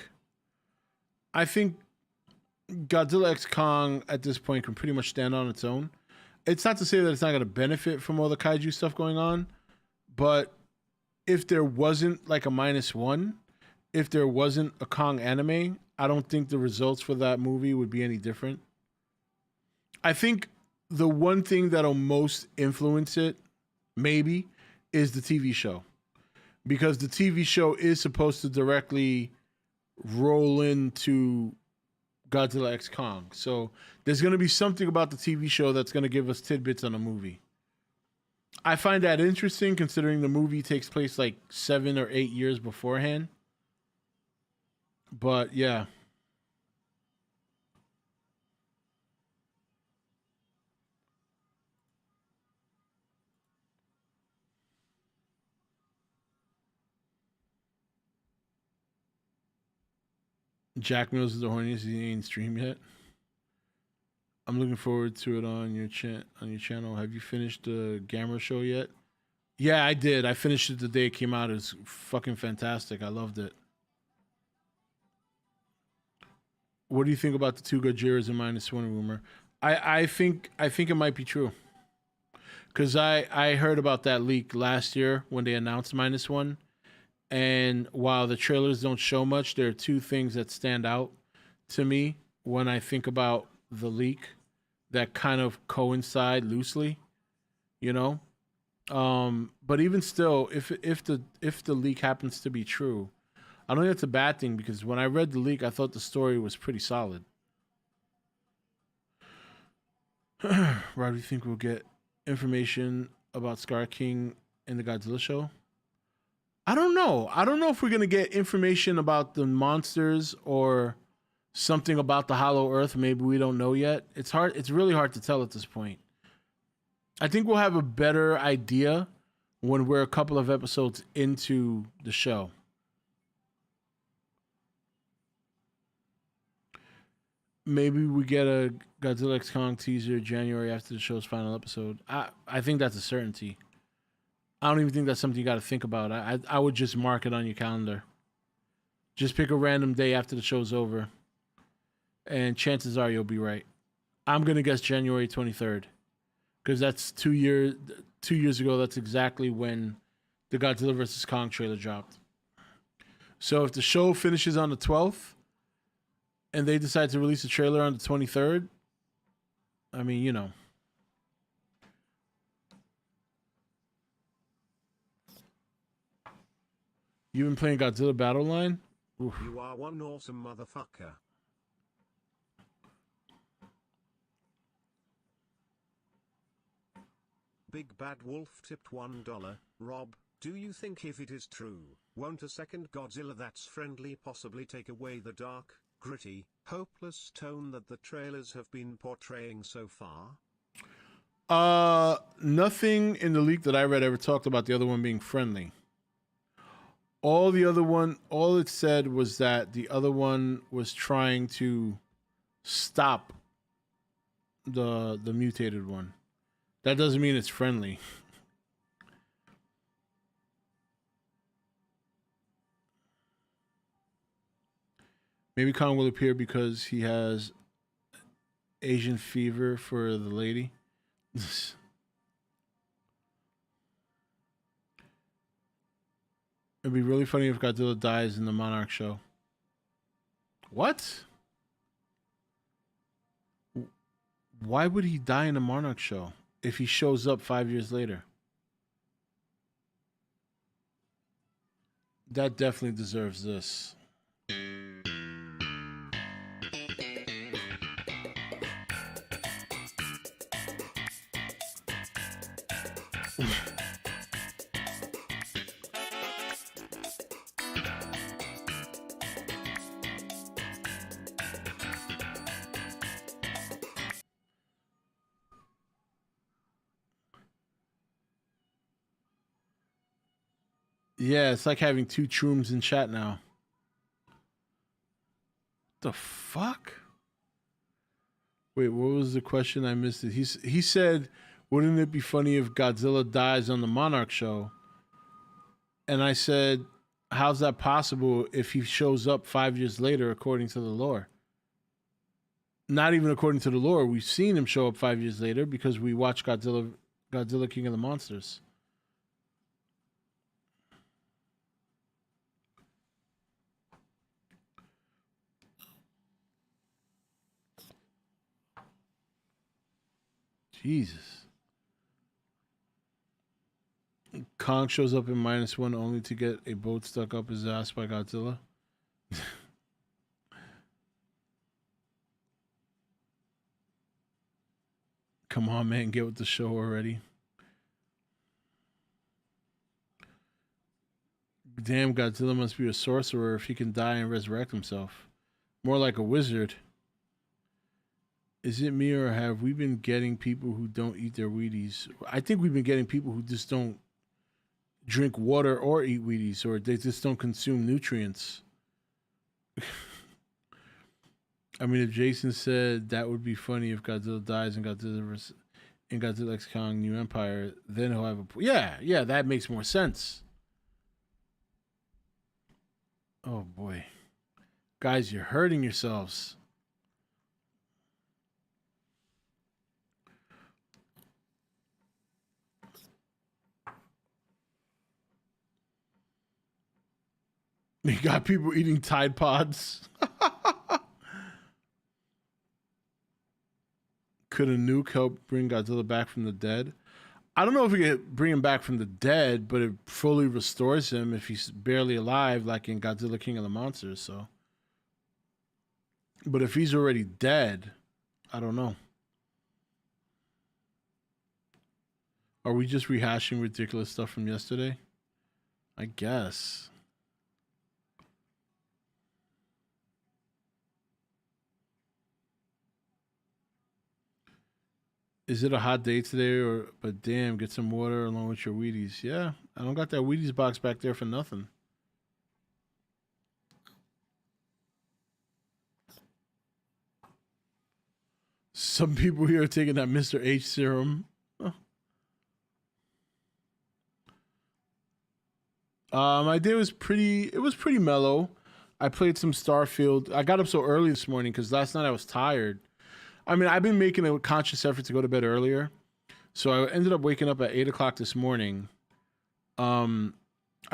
Godzilla X Kong at this point can pretty much stand on its own. It's not to say that it's not going to benefit from all the kaiju stuff going on, but if there wasn't like a -1, if there wasn't a Kong anime, I don't think the results for that movie would be any different. I think the one thing that'll most influence it, maybe, is the TV show. Because the TV show is supposed to directly roll into Godzilla X Kong. So there's going to be something about the TV show that's going to give us tidbits on the movie. I find that interesting considering the movie takes place like 7 or 8 years beforehand. But yeah. Jack Mills is the horniest. He ain't streamed yet. I'm looking forward to it on your channel. Have you finished the Gamera show yet? Yeah, I did. I finished it the day it came out. It was fucking fantastic. I loved it. What do you think about the 2 Gojiras and -1 rumor? I think it might be true. Because I heard about that leak last year when they announced -1. And while the trailers don't show much, there are 2 things that stand out to me when I think about the leak that kind of coincide loosely, you know? But even still, if the leak happens to be true, I don't think it's a bad thing because when I read the leak, I thought the story was pretty solid. Rob, do you think we'll get information about Scar King in the Godzilla show? I don't know. I don't know if we're going to get information about the monsters or something about the Hollow Earth. Maybe we don't know yet. It's hard. It's really hard to tell at this point. I think we'll have a better idea when we're a couple of episodes into the show. Maybe we get a Godzilla X Kong teaser January after the show's final episode. I think that's a certainty. I don't even think that's something you got to think about. I would just mark it on your calendar. Just pick a random day after the show's over. And chances are you'll be right. I'm going to guess January 23rd. Because that's 2 years ago. That's exactly when the Godzilla vs. Kong trailer dropped. So if the show finishes on the 12th and they decide to release a trailer on the 23rd, I mean, you know. You've been playing Godzilla Battle Line? Oof. You are one awesome motherfucker. Big Bad Wolf tipped $1. Rob, do you think if it is true, won't a second Godzilla that's friendly possibly take away the dark, gritty, hopeless tone that the trailers have been portraying so far? Nothing in the leak that I read ever talked about the other one being friendly. All it said was that the other one was trying to stop the mutated one. That doesn't mean it's friendly. Maybe Kong will appear because he has Asian fever for the lady. It'd be really funny if Godzilla dies in the Monarch show. What? Why would he die in a Monarch show if he shows up 5 years later? That definitely deserves this. Yeah, it's like having two Trooms in chat now. The fuck? Wait, what was the question? I missed it. He said, wouldn't it be funny if Godzilla dies on the Monarch show? And I said, how's that possible if he shows up 5 years later according to the lore? Not even according to the lore. We've seen him show up 5 years later because we watched Godzilla King of the Monsters. Jesus. Kong shows up in -1 only to get a boat stuck up his ass by Godzilla. Come on, man, get with the show already. Damn, Godzilla must be a sorcerer if he can die and resurrect himself. More like a wizard. Is it me or have we been getting people who don't eat their Wheaties? I think we've been getting people who just don't drink water or eat Wheaties, or they just don't consume nutrients. I mean, if Jason said that would be funny if Godzilla dies and Godzilla X Kong New Empire, then he'll have a... Yeah, that makes more sense. Oh, boy. Guys, you're hurting yourselves. You got people eating Tide Pods. Could a nuke help bring Godzilla back from the dead? I don't know if we could bring him back from the dead, but it fully restores him if he's barely alive, like in Godzilla King of the Monsters. So, but if he's already dead, I don't know. Are we just rehashing ridiculous stuff from yesterday? I guess. Is it a hot day today? But damn, get some water along with your Wheaties. Yeah, I don't got that Wheaties box back there for nothing. Some people here are taking that Mr. H serum. My day was pretty mellow. I played some Starfield. I got up so early this morning because last night I was tired. I mean, I've been making a conscious effort to go to bed earlier. So I ended up waking up at 8 o'clock this morning. I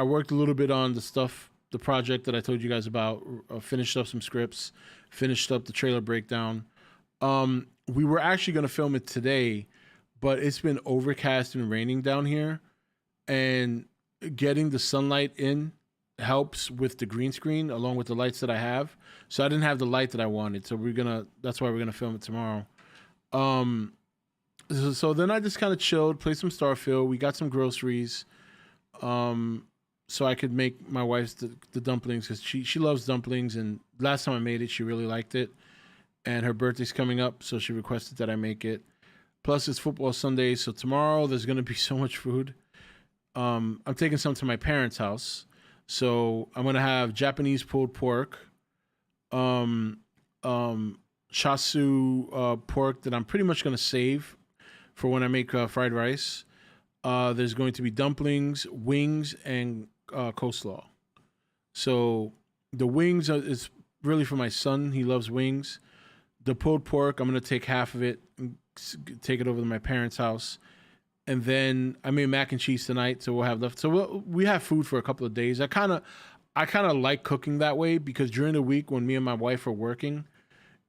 worked a little bit on the project that I told you guys about, finished up some scripts, finished up the trailer breakdown. We were actually going to film it today, but it's been overcast and raining down here. And getting the sunlight in helps with the green screen along with the lights that I have. So I didn't have the light that I wanted. So that's why we're gonna film it tomorrow. So then I just kind of chilled, played some Starfield. We got some groceries, so I could make my wife the dumplings because she loves dumplings. And last time I made it, she really liked it. And her birthday's coming up, so she requested that I make it. Plus, it's football Sunday, so tomorrow there's gonna be so much food. I'm taking some to my parents' house. So I'm gonna have Japanese pulled pork, chasu pork that I'm pretty much gonna save for when I make fried rice. There's going to be dumplings, wings, and coleslaw. So the wings is really for my son. He loves wings. The pulled pork, I'm gonna take half of it and take it over to my parents' house. And then I made mac and cheese tonight, so we'll have left. So we have food for a couple of days. I kind of like cooking that way because during the week when me and my wife are working,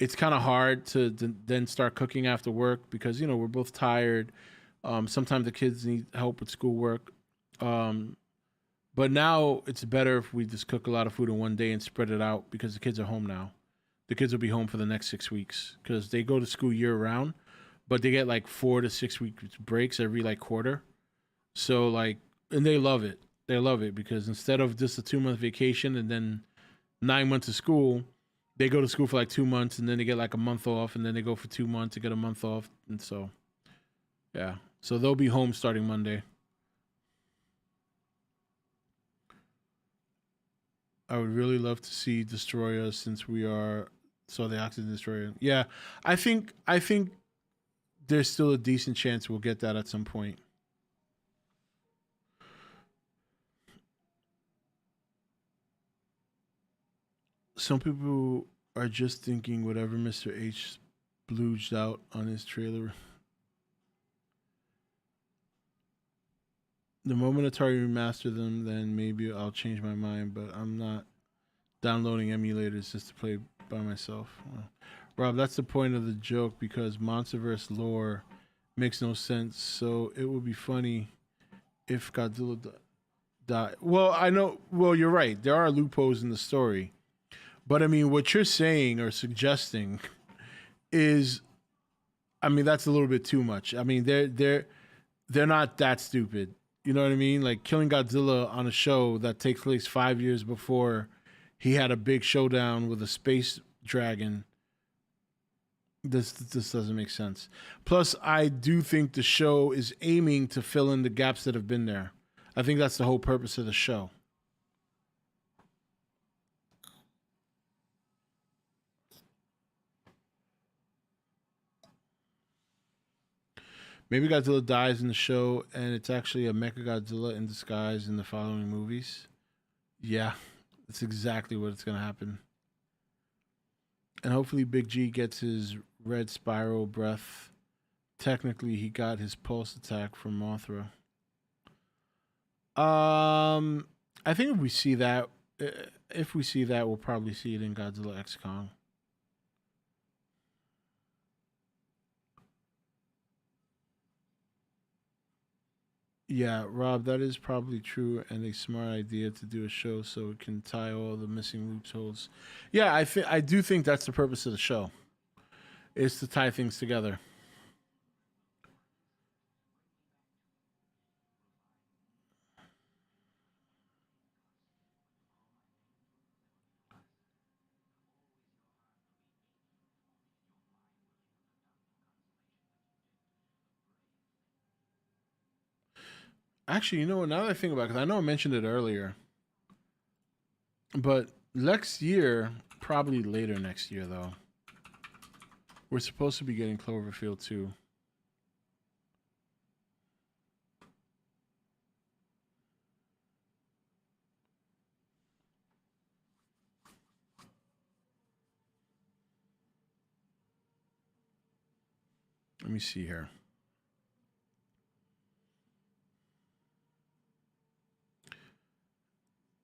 it's kind of hard to then start cooking after work because we're both tired. Sometimes the kids need help with schoolwork. But now it's better if we just cook a lot of food in one day and spread it out because the kids are home now. The kids will be home for the next 6 weeks because they go to school year round, but they get like 4 to 6 week breaks every like quarter. So like, and they love it. They love it because instead of just a 2-month vacation and then 9 months of school, they go to school for like 2 months and then they get like a month off and then they go for 2 months to get a month off. And so, yeah. So they'll be home starting Monday. I would really love to see Destroyer since we saw the Oxygen Destroyer. Yeah, I think there's still a decent chance we'll get that at some point. Some people are just thinking whatever Mr. H splooged out on his trailer. The moment Atari remaster them, then maybe I'll change my mind, but I'm not downloading emulators just to play by myself. Well, Rob, that's the point of the joke because Monsterverse lore makes no sense, so it would be funny if Godzilla died. Well, I know, well, you're right. There are loopholes in the story. But I mean, what you're saying or suggesting is, I mean, that's a little bit too much. I mean, they're not that stupid. You know what I mean? Like killing Godzilla on a show that takes place 5 years before he had a big showdown with a space dragon. This doesn't make sense. Plus, I do think the show is aiming to fill in the gaps that have been there. I think that's the whole purpose of the show. Maybe Godzilla dies in the show, and it's actually a Mechagodzilla in disguise in the following movies. Yeah, that's exactly what's going to happen. And hopefully Big G gets his red spiral breath. Technically, he got his pulse attack from Mothra. I think if we see that, we'll probably see it in Godzilla X Kong. Yeah, Rob, that is probably true and a smart idea to do a show so it can tie all the missing loopholes. Yeah, I do think that's the purpose of the show, is to tie things together. Actually, you know what? Now that I think about it, because I know I mentioned it earlier, but next year, probably later next year, though, we're supposed to be getting Cloverfield 2. Let me see here.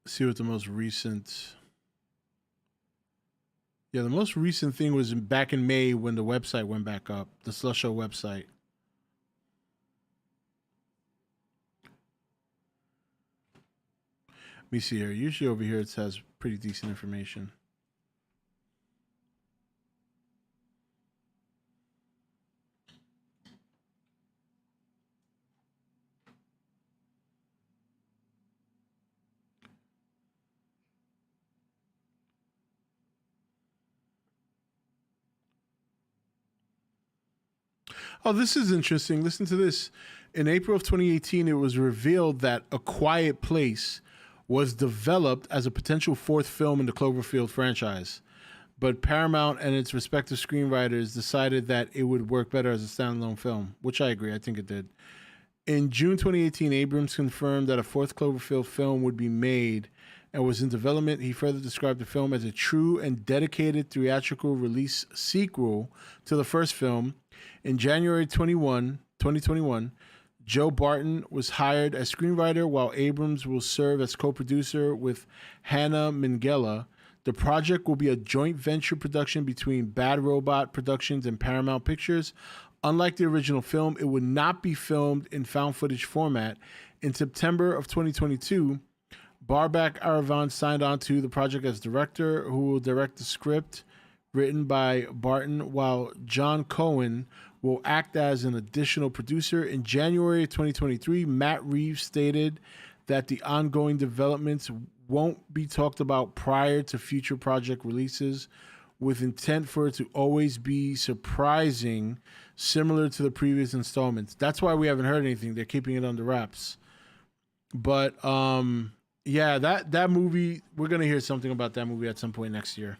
See what the most recent. Yeah, the most recent thing was back in May when the website went back up, the Slush Show website. Let me see here. Usually over here it has pretty decent information. Oh, this is interesting. Listen to this. In April of 2018, it was revealed that A Quiet Place was developed as a potential fourth film in the Cloverfield franchise. But Paramount and its respective screenwriters decided that it would work better as a standalone film, which I agree. I think it did. In June 2018, Abrams confirmed that a fourth Cloverfield film would be made and was in development. He further described the film as a true and dedicated theatrical release sequel to the first film. In January 2021, Joe Barton was hired as screenwriter while Abrams will serve as co-producer with Hannah Minghella. The project will be a joint venture production between Bad Robot Productions and Paramount Pictures. Unlike the original film, it would not be filmed in found footage format. In September of 2022, Barbak Aravan signed on to the project as director, who will direct the script written by Barton, while John Cohen will act as an additional producer. In January 2023, Matt Reeves stated that the ongoing developments won't be talked about prior to future project releases, with intent for it to always be surprising, similar to the previous installments. That's why we haven't heard anything. They're keeping it under wraps. But yeah, that movie, we're gonna hear something about that movie at some point next year.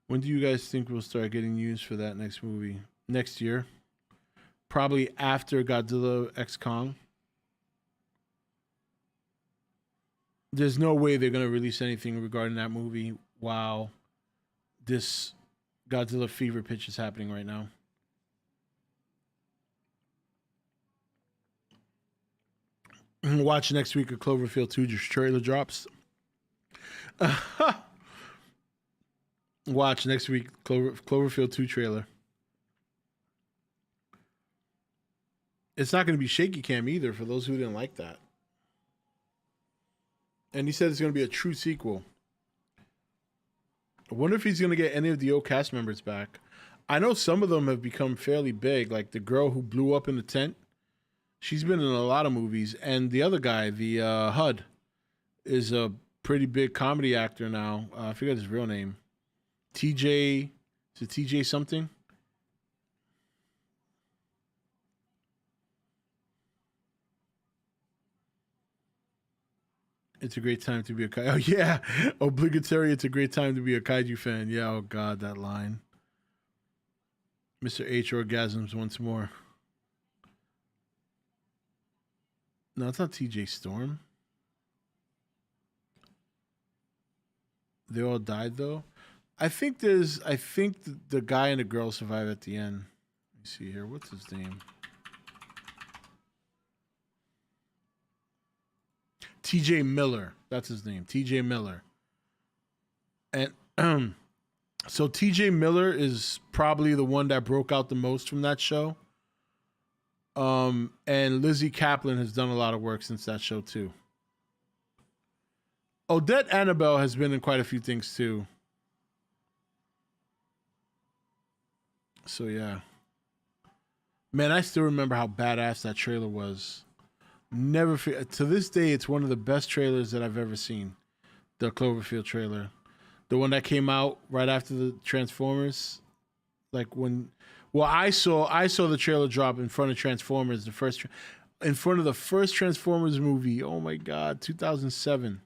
When do you guys think we'll start getting news for that next movie? Next year? Probably after Godzilla X Kong. There's no way they're going to release anything regarding that movie while this Godzilla fever pitch is happening right now. Watch next week a Cloverfield 2 trailer drops. Watch next week Cloverfield 2 trailer. It's not going to be shaky cam either for those who didn't like that. And he said it's going to be a true sequel. I wonder if he's going to get any of the old cast members back. I know some of them have become fairly big, like the girl who blew up in the tent. She's been in a lot of movies. And the other guy, the HUD, is a pretty big comedy actor now. I forget his real name. TJ, is it TJ something? It's a great time to be a kaiju. Oh, yeah. Obligatory, it's a great time to be a kaiju fan. Yeah, oh, God, that line. Mr. H orgasms once more. No, it's not TJ Storm. They all died, though. I think the guy and the girl survive at the end. Let me see here. What's his name? TJ Miller. That's his name. TJ Miller. And so TJ Miller is probably the one that broke out the most from that show. And Lizzie Kaplan has done a lot of work since that show too. Odette Annabelle has been in quite a few things too. So yeah. Man, I still remember how badass that trailer was. Never to this day, it's one of the best trailers that I've ever seen. The Cloverfield trailer, the one that came out right after the Transformers, like when, well, I saw the trailer drop in front of Transformers, in front of the first Transformers movie. Oh my God, 2007.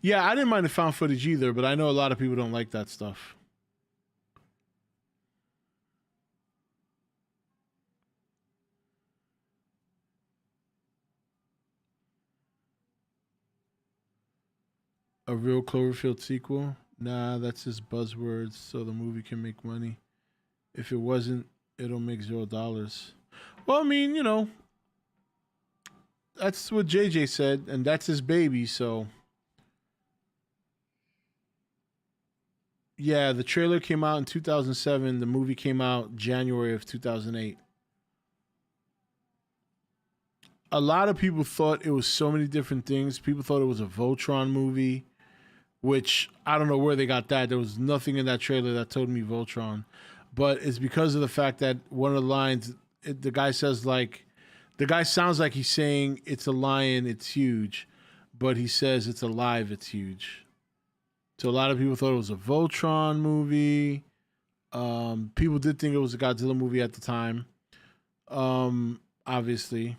Yeah, I didn't mind the found footage either, but I know a lot of people don't like that stuff. A real Cloverfield sequel? Nah, that's just buzzwords so the movie can make money. If it wasn't, it'll make $0. Well, I mean, you know, that's what JJ said, and that's his baby, so... Yeah, the trailer came out in 2007. The movie came out January of 2008. A lot of people thought it was so many different things. People thought it was a Voltron movie, which I don't know where they got that. There was nothing in that trailer that told me Voltron. But it's because of the fact that one of the lines, the guy says like, the guy sounds like he's saying it's a lion, it's huge. But he says it's alive, it's huge. So a lot of people thought it was a Voltron movie. People did think it was a Godzilla movie at the time. Obviously.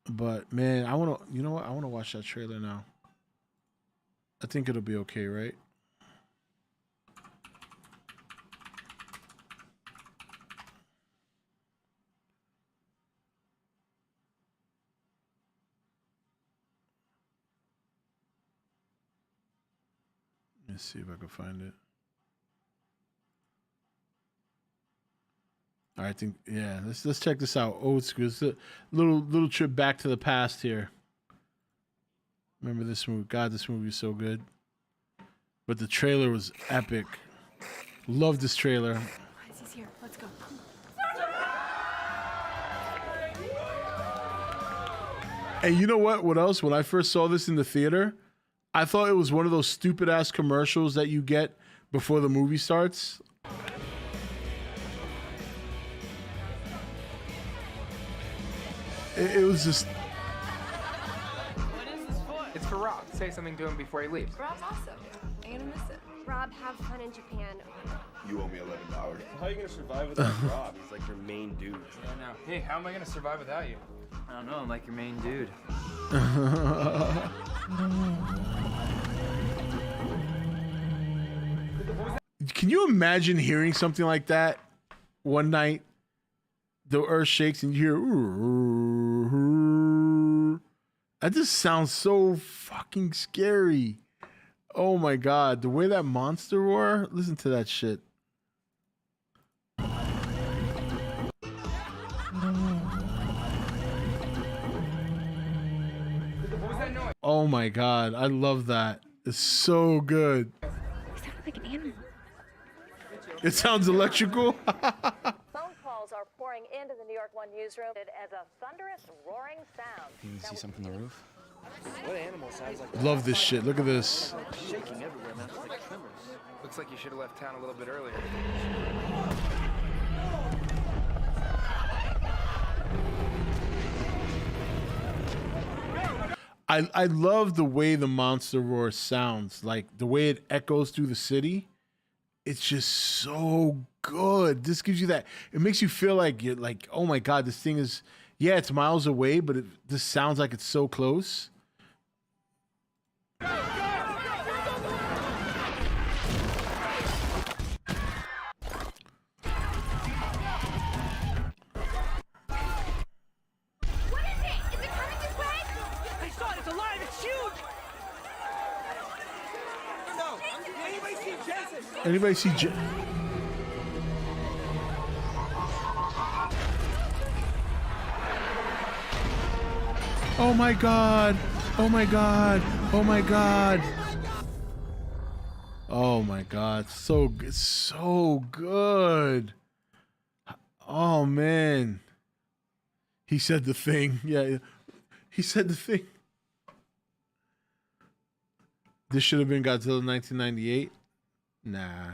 But man, I want to. You know what? I want to watch that trailer now. I think it'll be okay, right? Let's see if I can find it. All right, I think yeah. Let's check this out. Old school. It's a little trip back to the past here. Remember this movie? God, this movie is so good. But the trailer was epic. Love this trailer. He's here. Let's go. And you know what? What else? When I first saw this in the theater, I thought it was one of those stupid ass commercials that you get before the movie starts. It was just. What is this for? It's for Rob. Say something to him before he leaves. Rob's awesome. I'm gonna miss it. Rob, have fun in Japan. You owe me $11. How are you gonna survive without Rob? He's like your main dude. I know. Hey, how am I gonna survive without you? I don't know. I'm like your main dude. Can you imagine hearing something like that one night? The earth shakes and you hear. That just sounds so fucking scary. Oh my god, the way that monster roar. Listen to that shit. Oh my god, I love that. It's so good. He sounded like an animal. It sounds electrical. Phone calls are pouring into the New York One newsroom as a thunderous roaring sound. Can you see something on the roof? What animal sounds like Love this shit. Look at this. shaking everywhere, man? It's like tremors. Looks like you should have left town a little bit earlier. I love the way the monster roar sounds. Like the way it echoes through the city. It's just so good. This gives you that. It makes you feel like you're like, oh my god, this thing is. Yeah, it's miles away, but this sounds like it's so close. What is it? Is it coming this way? I saw it. It's alive. It's huge. No. Anybody see Jason? Anybody see? Oh my god! Oh my god! Oh my god! Oh my god! So good! Oh man! He said the thing. Yeah, he said the thing. This should have been Godzilla 1998. Nah.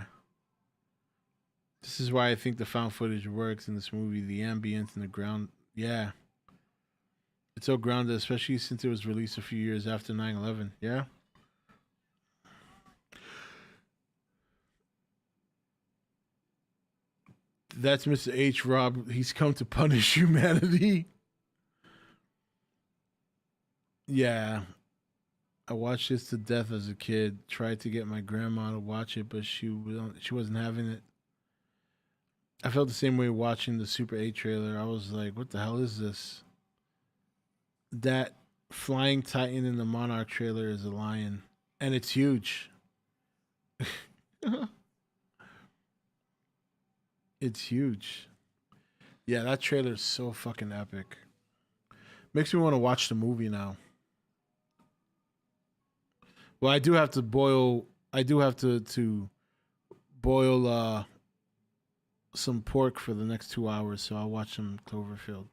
This is why I think the found footage works in this movie. The ambience and the ground. Yeah. It's so grounded, especially since it was released a few years after 9/11. Yeah. That's Mr. H. Rob. He's come to punish humanity. Yeah. I watched this to death as a kid. Tried to get my grandma to watch it, but she wasn't having it. I felt the same way watching the Super 8 trailer. I was like, what the hell is this? That flying titan in the Monarch trailer is a lion. And it's huge. It's huge. Yeah, that trailer is so fucking epic. Makes me want to watch the movie now. Well, I do have to boil some pork for the next 2 hours, so I'll watch some Cloverfield.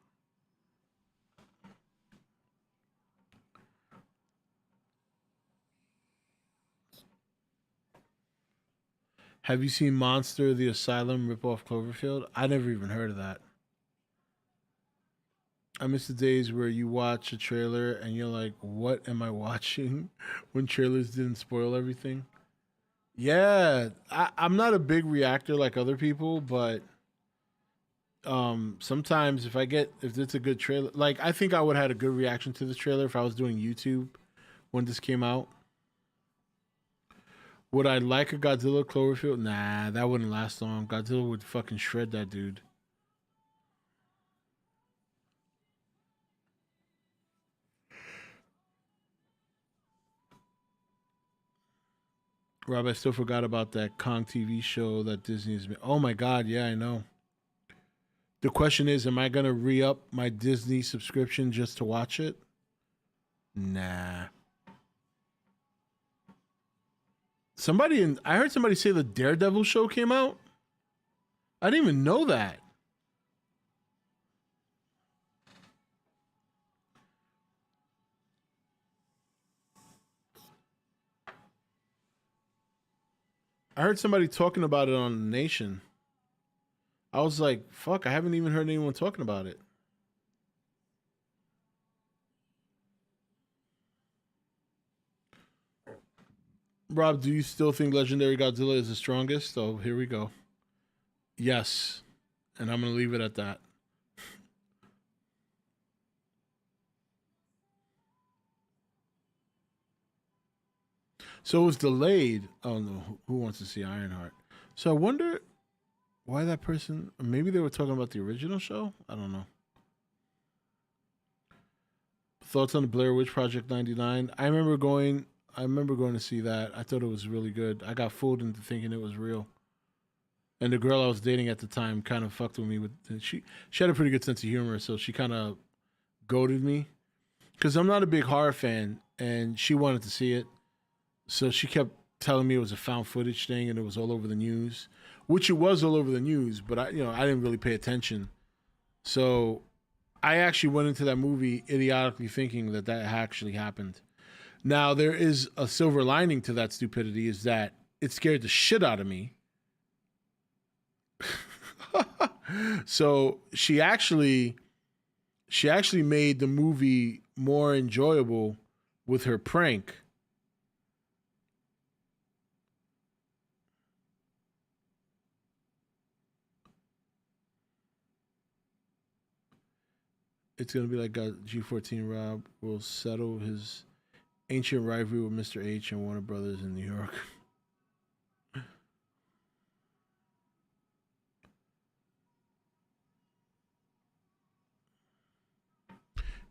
Have you seen Monster the Asylum rip off Cloverfield? I never even heard of that. I miss the days where you watch a trailer and you're like, what am I watching? When trailers didn't spoil everything. Yeah, I'm not a big reactor like other people, but sometimes if it's a good trailer, like I think I would have had a good reaction to the trailer if I was doing YouTube when this came out. Would I like a Godzilla Cloverfield? Nah, that wouldn't last long. Godzilla would fucking shred that dude. Rob, I still forgot about that Kong TV show that Disney's been. Oh my God, yeah, I know. The question is, am I gonna re-up my Disney subscription just to watch it? Nah. I heard somebody say the Daredevil show came out. I didn't even know that. I heard somebody talking about it on The Nation. I was like, fuck, I haven't even heard anyone talking about it. Rob, do you still think Legendary Godzilla is the strongest? Oh, here we go. Yes. And I'm going to leave it at that. So it was delayed. Oh, no. Who wants to see Ironheart? So I wonder why that person... Maybe they were talking about the original show? I don't know. Thoughts on the Blair Witch Project 99? I remember going to see that. I thought it was really good. I got fooled into thinking it was real. And the girl I was dating at the time kind of fucked with me. She had a pretty good sense of humor, so she kind of goaded me. Because I'm not a big horror fan, and she wanted to see it. So she kept telling me it was a found footage thing and it was all over the news, which it was all over the news, but I didn't really pay attention. So I actually went into that movie idiotically thinking that actually happened. Now, there is a silver lining to that stupidity, is that it scared the shit out of me. So she actually made the movie more enjoyable with her prank. It's going to be like G14 Rob will settle his ancient rivalry with Mr. H and Warner Brothers in New York.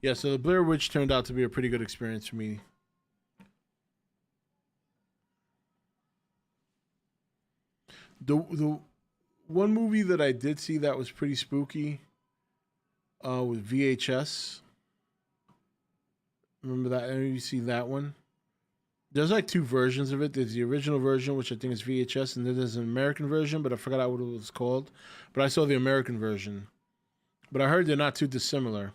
Yeah, so the Blair Witch turned out to be a pretty good experience for me. The one movie that I did see that was pretty spooky with VHS. Remember that? I know you see that one. There's like two versions of it. There's the original version, which I think is VHS, and then there's an American version, but I forgot what it was called. But I saw the American version. But I heard they're not too dissimilar.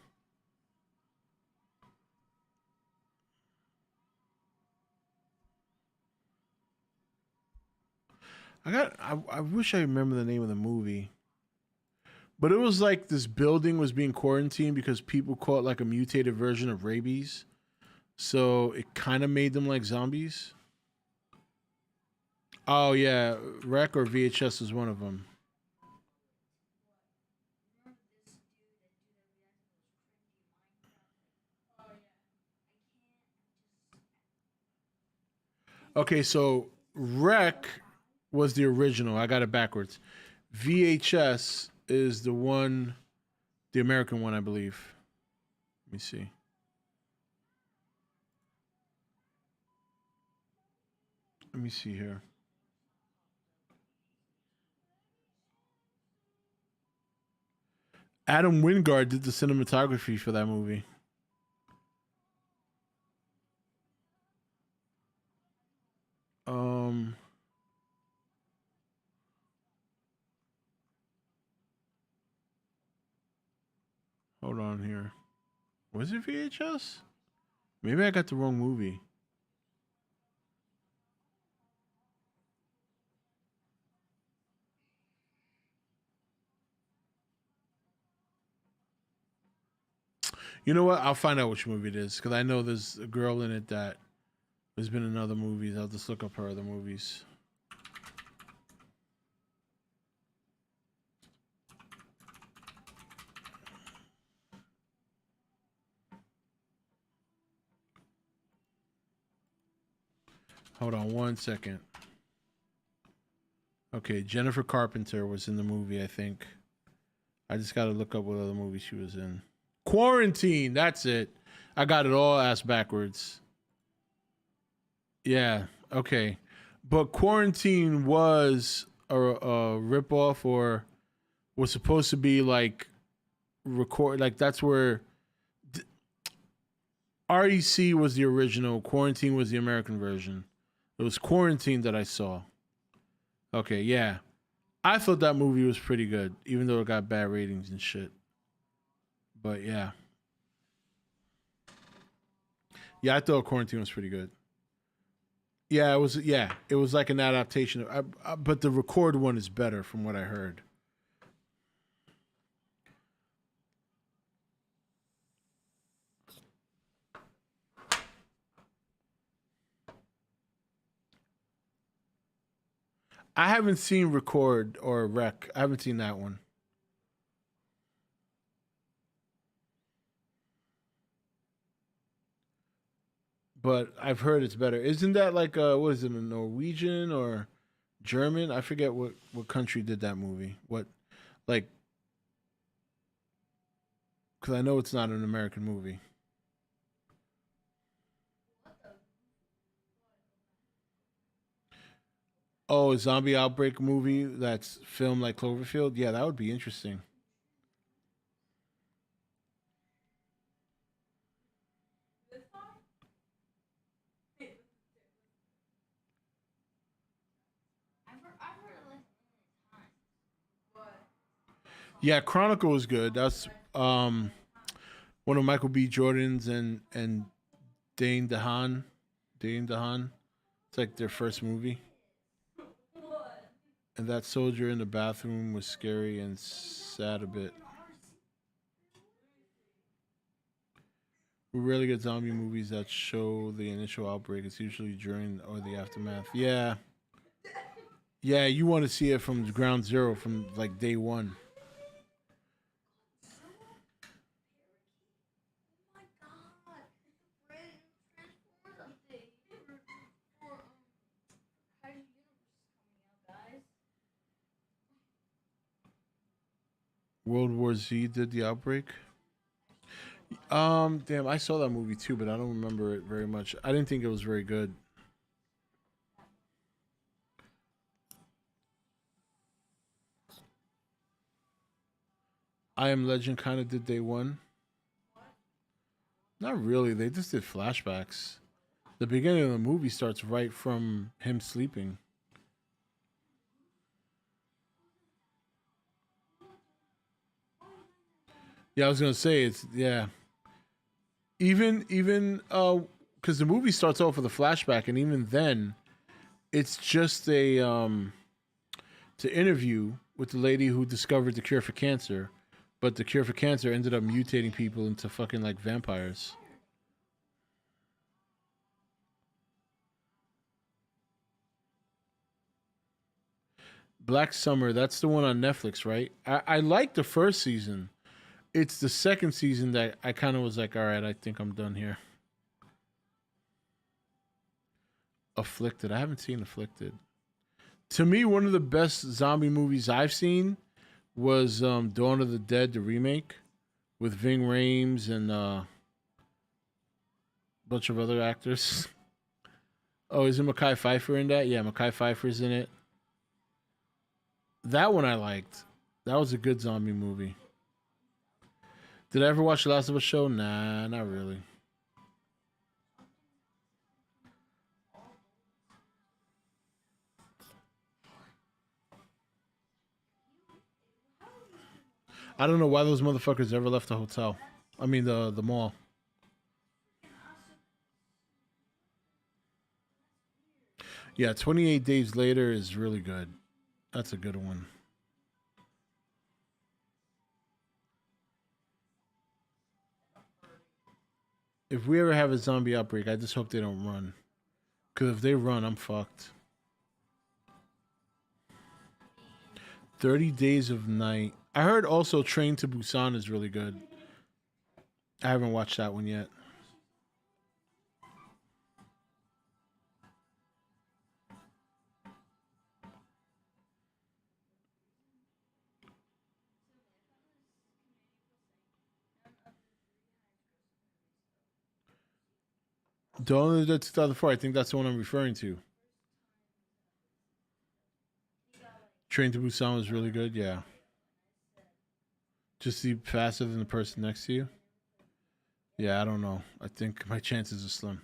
I wish I remember the name of the movie. But it was like this building was being quarantined because people caught like a mutated version of rabies. So it kind of made them like zombies. Oh yeah, Rec or VHS is one of them. Okay, so Rec was the original. I got it backwards. VHS is the one, the American one, I believe. Let me see. Let me see here. Adam Wingard did the cinematography for that movie. Hold on here. Was it VHS? Maybe I got the wrong movie. You know what? I'll find out which movie it is because I know there's a girl in it that has been in other movies. I'll just look up her other movies. Hold on one second. Okay, Jennifer Carpenter was in the movie, I think. I just got to look up what other movie she was in. Quarantine, that's it. I got it all ass backwards. Yeah, okay. But Quarantine was a ripoff, or was supposed to be like record, like that's where REC was the original, Quarantine was the American version. It was Quarantine that I saw. Okay, yeah. I thought that movie was pretty good, even though it got bad ratings and shit. But yeah. Yeah, I thought Quarantine was pretty good. Yeah, it was. Yeah, it was like an adaptation. But the record one is better, from what I heard. I haven't seen Record or Rec. I haven't seen that one. But I've heard it's better. Isn't that like what is it, a Norwegian or German? I forget what country did that movie. What, like, because I know it's not an American movie. Oh, a zombie outbreak movie that's filmed like Cloverfield? Yeah, that would be interesting. Yeah, Chronicle was good. That's one of Michael B. Jordan's and Dane DeHaan. Dane DeHaan. It's like their first movie. And that soldier in the bathroom was scary and sad a bit. We rarely get zombie movies that show the initial outbreak. It's usually during or the aftermath. Yeah. Yeah, you want to see it from ground zero, from like day one. World War Z did the outbreak. Damn, I saw that movie too, but I don't remember it very much. I didn't think it was very good. I Am Legend kind of did day one. Not really. They just did flashbacks. The beginning of the movie starts right from him sleeping. Yeah, I was gonna say it's even because the movie starts off with a flashback, and even then, it's just a to interview with the lady who discovered the cure for cancer, but the cure for cancer ended up mutating people into fucking like vampires. Black Summer, that's the one on Netflix, right? I like the first season. It's the second season that I kind of was like, all right, I think I'm done here. Afflicted. I haven't seen Afflicted. To me, one of the best zombie movies I've seen was Dawn of the Dead, the remake, with Ving Rhames and a bunch of other actors. Oh, isn't Mekhi Phifer in that? Yeah, Mekhi Phifer's in it. That one I liked. That was a good zombie movie. Did I ever watch The Last of Us show? Nah, not really. I don't know why those motherfuckers ever left the hotel. I mean, the mall. Yeah, 28 Days Later is really good. That's a good one. If we ever have a zombie outbreak, I just hope they don't run. Because if they run, I'm fucked. 30 Days of Night. I heard also Train to Busan is really good. I haven't watched that one yet. Dawn of the Dead 2004. I think that's the one I'm referring to. Train to Busan was really good. Yeah. Just see faster than the person next to you. Yeah, I don't know. I think my chances are slim.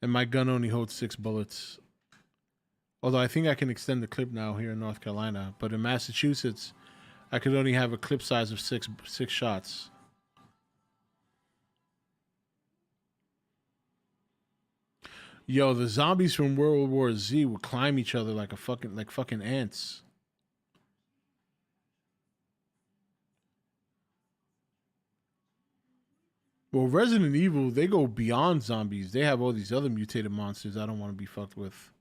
And my gun only holds 6 bullets. Although I think I can extend the clip now here in North Carolina. But in Massachusetts, I could only have a clip size of six shots. Yo, the zombies from World War Z would climb each other like fucking ants. Well, Resident Evil, they go beyond zombies. They have all these other mutated monsters I don't want to be fucked with.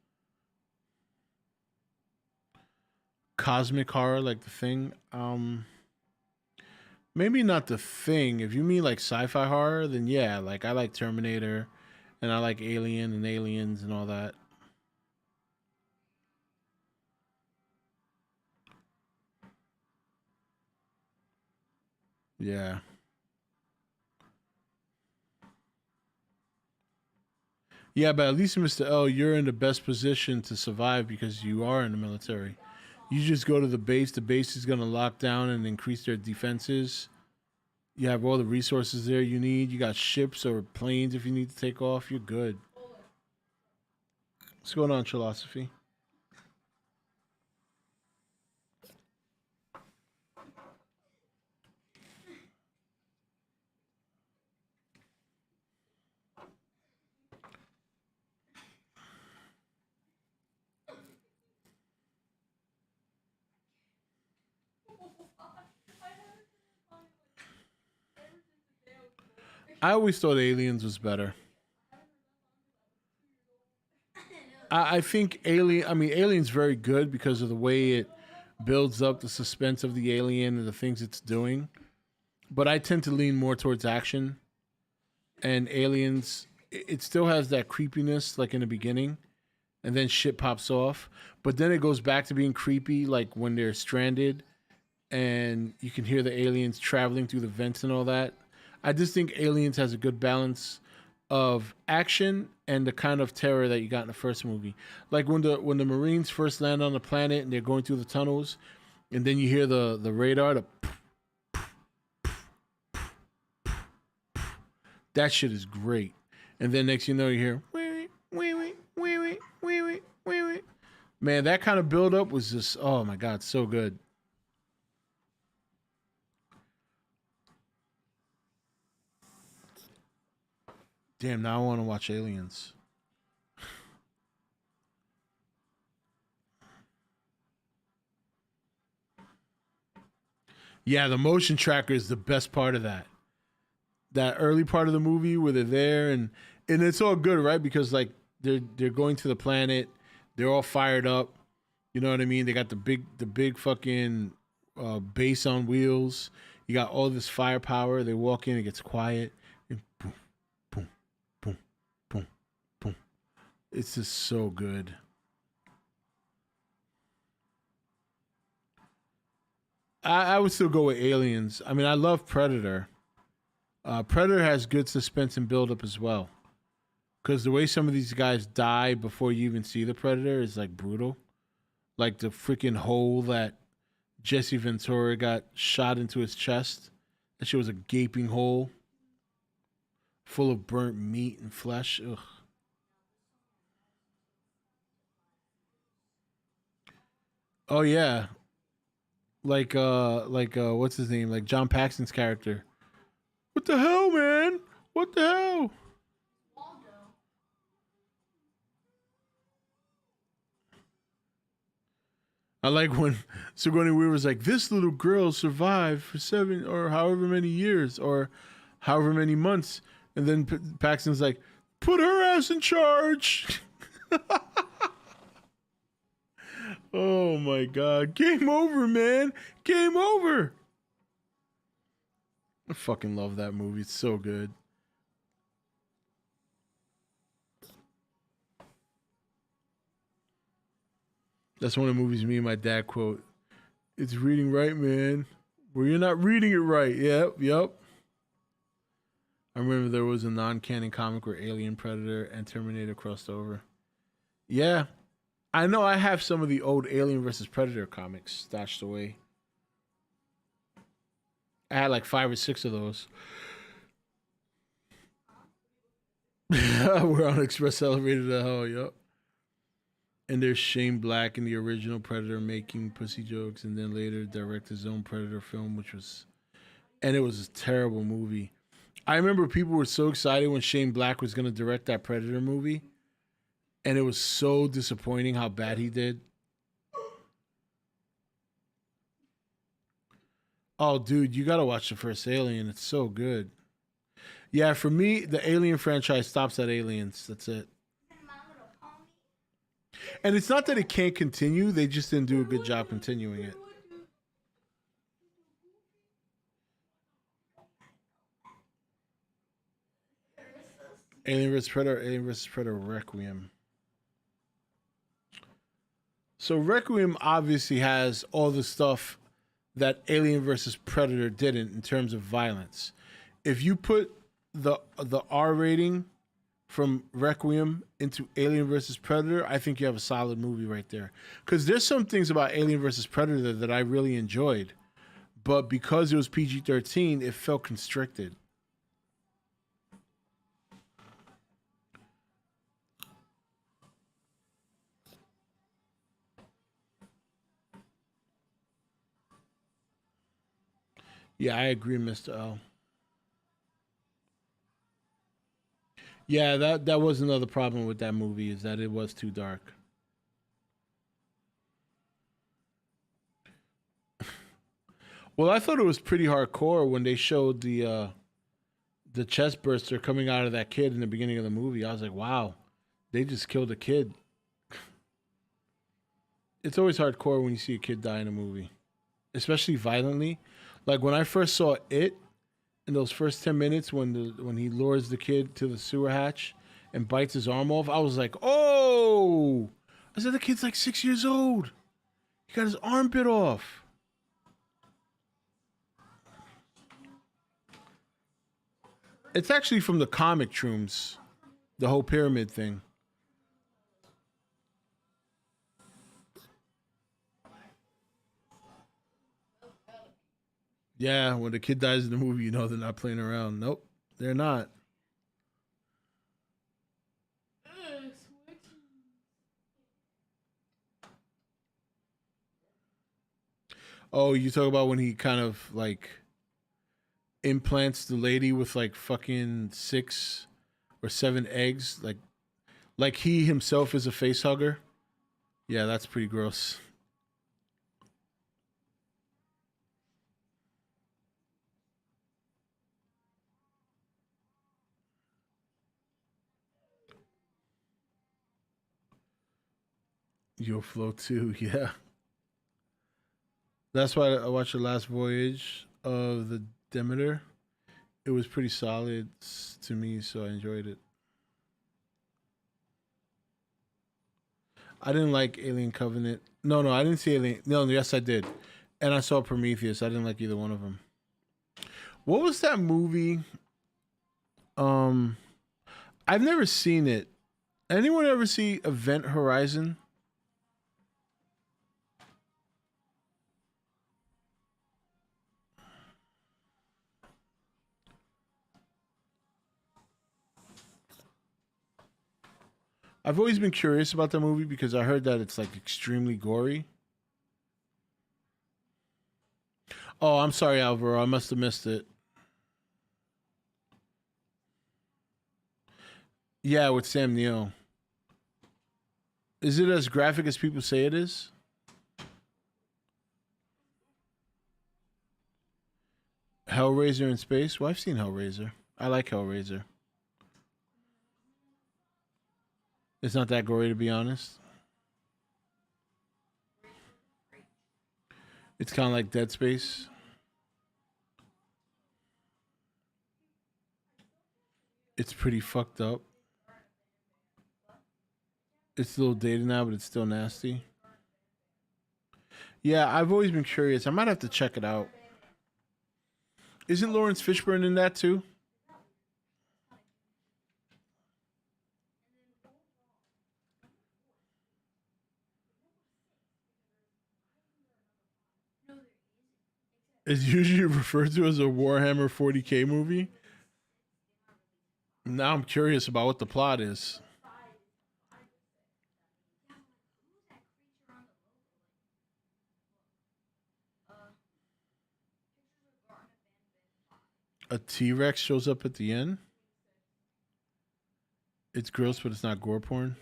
Cosmic horror, like The Thing. Maybe not The Thing. If you mean like sci-fi horror, then yeah, like I like Terminator, and I like Alien and Aliens and all that. Yeah. Yeah, but at least, Mr. L, you're in the best position to survive because you are in the military. You just go to the base. The base is going to lock down and increase their defenses. You have all the resources there you need. You got ships or planes if you need to take off. You're good. What's going on, Philosophy? I always thought Aliens was better. I think Alien's very good because of the way it builds up the suspense of the alien and the things it's doing. But I tend to lean more towards action. And Aliens, it still has that creepiness like in the beginning. And then shit pops off. But then it goes back to being creepy, like when they're stranded and you can hear the aliens traveling through the vents and all that. I just think Aliens has a good balance of action and the kind of terror that you got in the first movie. Like when the Marines first land on the planet and they're going through the tunnels, and then you hear the radar, that shit is great. And then next you know you hear wee wee wee wee wee wee wee wee wee. Man, that kind of build up was just, oh my god, so good. Damn, now I want to watch Aliens. Yeah, the motion tracker is the best part of that. That early part of the movie where they're there and it's all good, right? Because like they're going to the planet, they're all fired up. You know what I mean? They got the big fucking base on wheels. You got all this firepower. They walk in, it gets quiet. And boom, boom, boom, boom, boom. It's just so good. I would still go with Aliens. I mean, I love Predator. Predator has good suspense and build up as well. Because the way some of these guys die before you even see the Predator is like brutal. Like the freaking hole that Jesse Ventura got shot into his chest. That shit was a gaping hole full of burnt meat and flesh. Ugh. Oh yeah. Like what's his name? Like John Paxton's character. What the hell, man? What the hell? I like when Sigourney Weaver's like, this little girl survived for 7 or however many years or however many months. And then Paxton's like, put her ass in charge. Oh my God. Game over, man. Game over. I fucking love that movie. It's so good. That's one of the movies me and my dad quote. It's reading right, man. Well, you're not reading it right. Yep. I remember there was a non-canon comic where Alien, Predator, and Terminator crossed over. Yeah, I know. I have some of the old Alien versus Predator comics stashed away. I had like 5 or 6 of those. We're on Express Elevator to hell, yup. And there's Shane Black in the original Predator making pussy jokes, and then later direct his own Predator film, and it was a terrible movie. I remember people were so excited when Shane Black was going to direct that Predator movie, and it was so disappointing how bad he did. Oh, dude, you got to watch the first Alien. It's so good. Yeah, for me, the Alien franchise stops at Aliens. That's it. And it's not that it can't continue. They just didn't do a good job continuing it. Alien vs. Predator, Alien vs. Predator Requiem. So Requiem obviously has all the stuff that Alien vs. Predator didn't in terms of violence. If you put the R rating from Requiem into Alien vs. Predator, I think you have a solid movie right there. Because there's some things about Alien vs. Predator that I really enjoyed, but because it was PG-13, it felt constricted. Yeah, I agree, Mr. L. Yeah, that was another problem with that movie, is that it was too dark. Well, I thought it was pretty hardcore when they showed the chest burster coming out of that kid in the beginning of the movie. I was like, wow, they just killed a kid. It's always hardcore when you see a kid die in a movie, especially violently. Like when I first saw it, in those first 10 minutes when he lures the kid to the sewer hatch and bites his arm off, I was like, oh! I said, the kid's like 6 years old. He got his arm bit off. It's actually from the comic Shrooms, the whole pyramid thing. Yeah, when the kid dies in the movie, you know they're not playing around. Nope, they're not. Oh, you talk about when he kind of like implants the lady with like fucking 6 or 7 eggs, like he himself is a face hugger. Yeah, that's pretty gross. You'll flow too, yeah. That's why I watched the last voyage of the Demeter. It was pretty solid to me, so I enjoyed it. I didn't like Alien Covenant. No, I didn't see Alien. No, yes, I did. And I saw Prometheus. I didn't like either one of them. What was that movie? I've never seen it. Anyone ever see Event Horizon? I've always been curious about the movie because I heard that it's like extremely gory. Oh, I'm sorry, Alvaro. I must have missed it. Yeah, with Sam Neill. Is it as graphic as people say it is? Hellraiser in space? Well, I've seen Hellraiser. I like Hellraiser. It's not that gory, to be honest. It's kind of like Dead Space. It's pretty fucked up. It's a little dated now, but it's still nasty. Yeah, I've always been curious. I might have to check it out. Isn't Lawrence Fishburne in that too? is usually referred to as a Warhammer 40K movie. Now I'm curious about what the plot is. A T-Rex shows up at the end. It's gross, but it's not gore porn.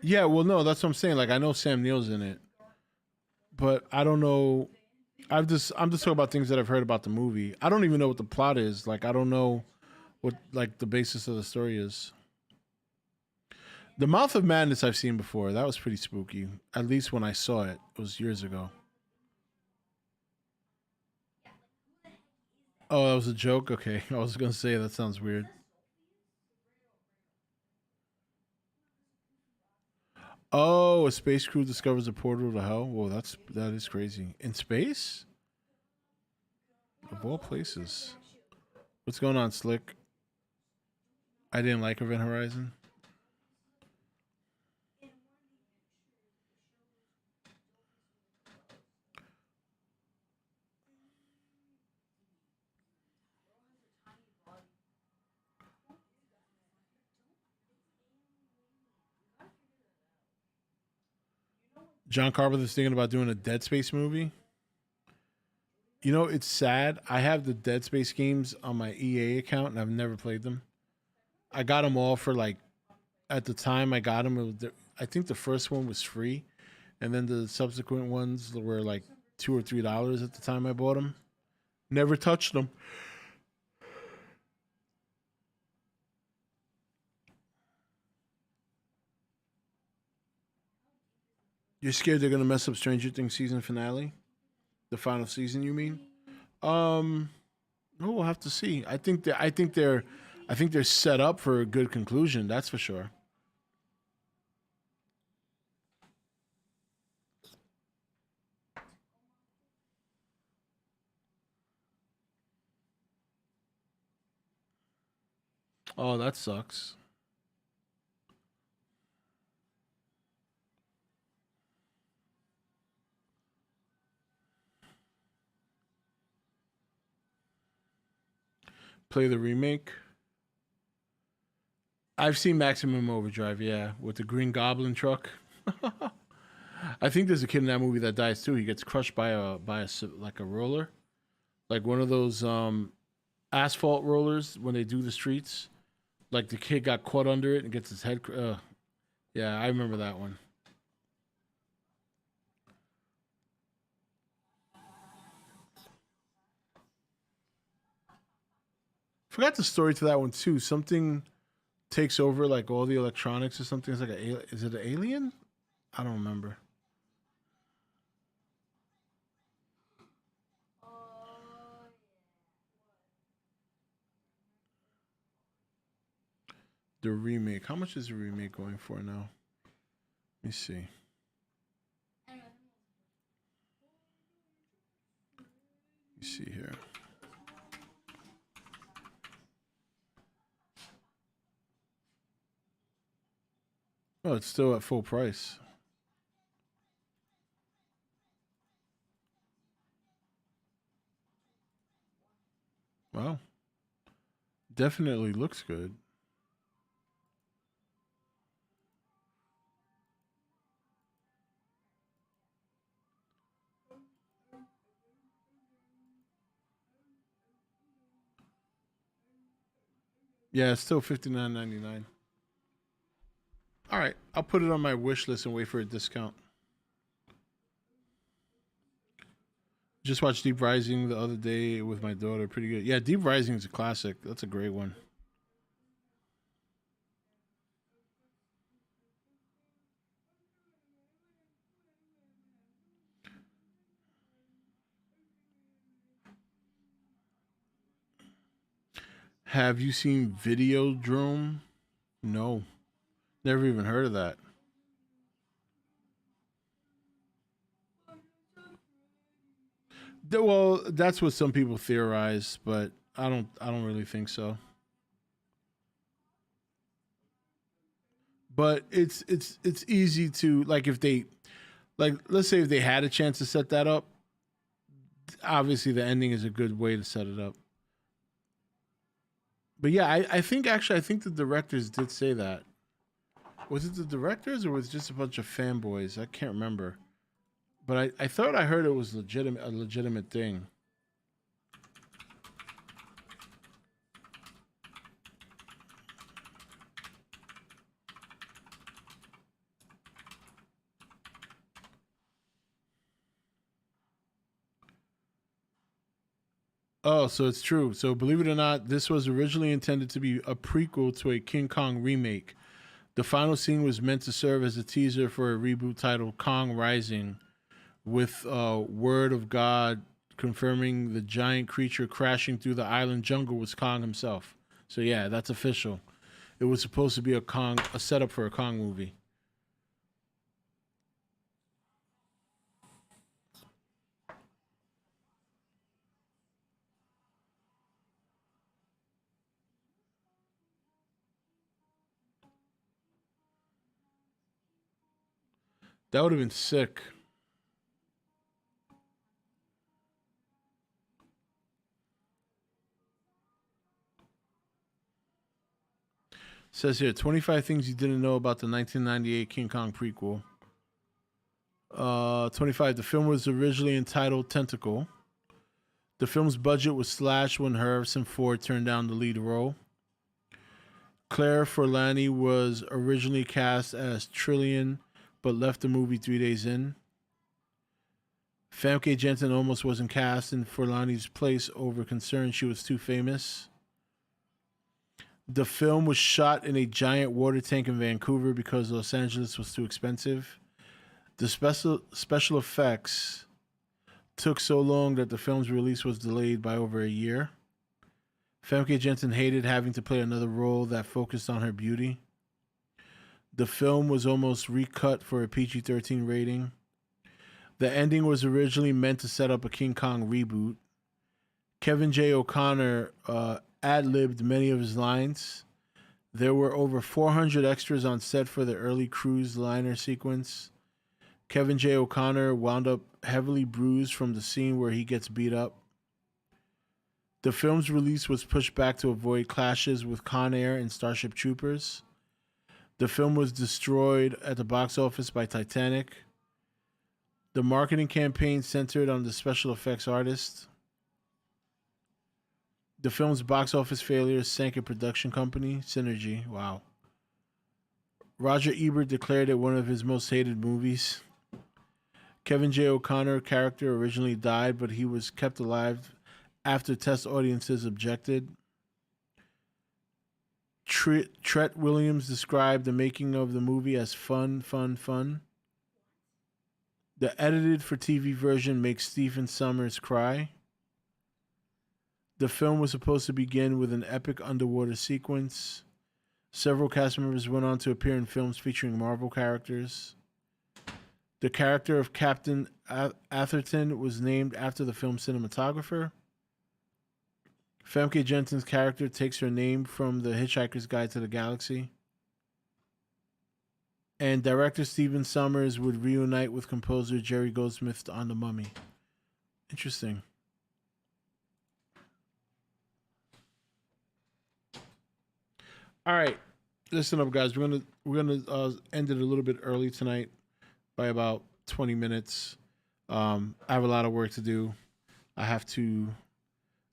Yeah, well, no, that's what I'm saying. Like, I know Sam Neill's in it, but I don't know. I'm just talking about things that I've heard about the movie. I don't even know what the plot is. Like, I don't know what like the basis of the story is. The Mouth of Madness I've seen before. That was pretty spooky. At least when I saw it. It was years ago. Oh, that was a joke? Okay. I was going to say that sounds weird. Oh, a space crew discovers a portal to hell? Whoa, that is crazy. In space? Of all places. What's going on, Slick? I didn't like Event Horizon. John Carpenter's thinking about doing a Dead Space movie. You know, it's sad. I have the Dead Space games on my EA account, and I've never played them. I got them all for like, at the time I got them, I think the first one was free, and then the subsequent ones were like $2 or $3 at the time I bought them. Never touched them. You're scared they're gonna mess up Stranger Things season finale? The final season, you mean? Oh, we'll have to see. I think they're set up for a good conclusion. That's for sure. Oh, that sucks. Play the remake. I've seen Maximum Overdrive, yeah, with the Green Goblin truck. I think there's a kid in that movie that dies too. He gets crushed by a like a roller, like one of those asphalt rollers when they do the streets. Like the kid got caught under it and gets his head. Yeah, I remember that one. Forgot the story to that one too. Something takes over like all the electronics or something. It's like is it an alien? I don't remember. The remake. How much is the remake going for now? Let me see. Let me see here. Oh, it's still at full price. Wow. Definitely looks good. Yeah, it's still $59.99. All right, I'll put it on my wish list and wait for a discount. Just watched Deep Rising the other day with my daughter. Pretty good. Yeah, Deep Rising is a classic. That's a great one. Have you seen Videodrome? No. Never even heard of that. Well, that's what some people theorize, but I don't really think so. But it's easy to like if they like, let's say if they had a chance to set that up, obviously the ending is a good way to set it up. But yeah, I think the directors did say that. Was it the directors or was it just a bunch of fanboys? I can't remember. But I thought I heard it was a legitimate thing. Oh, so it's true. So believe it or not, this was originally intended to be a prequel to a King Kong remake. The final scene was meant to serve as a teaser for a reboot titled Kong Rising, with word of God confirming the giant creature crashing through the island jungle was Kong himself. So yeah, that's official. It was supposed to be a setup for a Kong movie. That would have been sick. Says here, 25 things you didn't know about the 1998 King Kong prequel. 25, the film was originally entitled Tentacle. The film's budget was slashed when Harrison Ford turned down the lead role. Claire Forlani was originally cast as Trillian, but left the movie 3 days in. Famke Janssen almost wasn't cast in Forlani's place over concern she was too famous. The film was shot in a giant water tank in Vancouver because Los Angeles was too expensive. The special effects took so long that the film's release was delayed by over a year. Famke Janssen hated having to play another role that focused on her beauty. The film was almost recut for a PG-13 rating. The ending was originally meant to set up a King Kong reboot. Kevin J. O'Connor ad-libbed many of his lines. There were over 400 extras on set for the early cruise liner sequence. Kevin J. O'Connor wound up heavily bruised from the scene where he gets beat up. The film's release was pushed back to avoid clashes with Con Air and Starship Troopers. The film was destroyed at the box office by Titanic. The marketing campaign centered on the special effects artist. The film's box office failure sank a production company, Synergy. Wow. Roger Ebert declared it one of his most hated movies. Kevin J. O'Connor character originally died, but he was kept alive after test audiences objected. Tret Williams described the making of the movie as fun. The edited for TV version makes Stephen Sommers cry. The film was supposed to begin with an epic underwater sequence. Several cast members went on to appear in films featuring Marvel characters. The character of Captain Atherton was named after the film's cinematographer. Famke Jenssen's character takes her name from The Hitchhiker's Guide to the Galaxy. And director Stephen Sommers would reunite with composer Jerry Goldsmith on The Mummy. Interesting. All right, listen up, guys. We're gonna end it a little bit early tonight, by about 20 minutes. I have a lot of work to do. I have to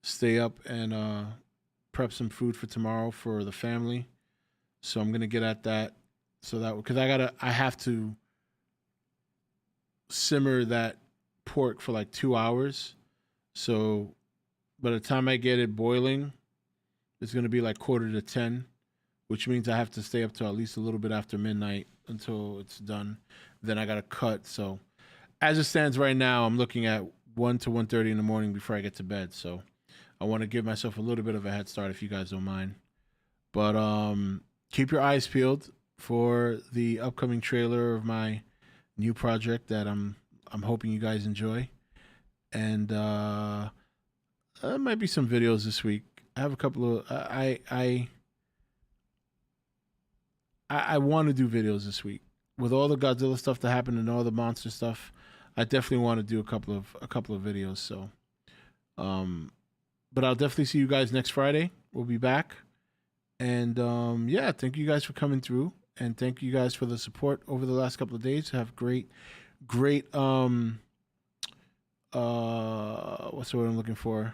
stay up and prep some food for tomorrow for the family. So I'm gonna get at that. So that because I have to simmer that pork for like 2 hours. So by the time I get it boiling, it's gonna be like 9:45, which means I have to stay up till at least a little bit after midnight until it's done. Then I gotta cut. So as it stands right now, I'm looking at 1 to 1:30 in the morning before I get to bed. So I want to give myself a little bit of a head start if you guys don't mind. But keep your eyes peeled for the upcoming trailer of my new project that I'm hoping you guys enjoy. And there might be some videos this week. I have a couple of I want to do videos this week. with all the Godzilla stuff that happened and all the monster stuff, I definitely want to do a couple of videos. So, but I'll definitely see you guys next Friday. We'll be back, and yeah, thank you guys for coming through, and thank you guys for the support over the last couple of days. Have great what's the word I'm looking for?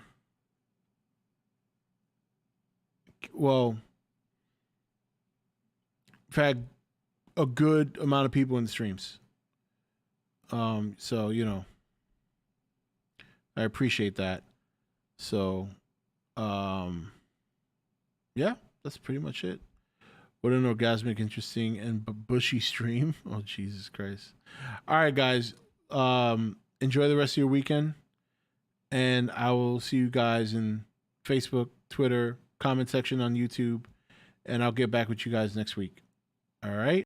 Well, I've had a good amount of people in the streams. So, you know, I appreciate that. So, yeah, that's pretty much it. What an orgasmic, interesting, and bushy stream. Oh, Jesus Christ. All right, guys. Enjoy the rest of your weekend. And I will see you guys in Facebook, Twitter, comment section on YouTube. And I'll get back with you guys next week. All right.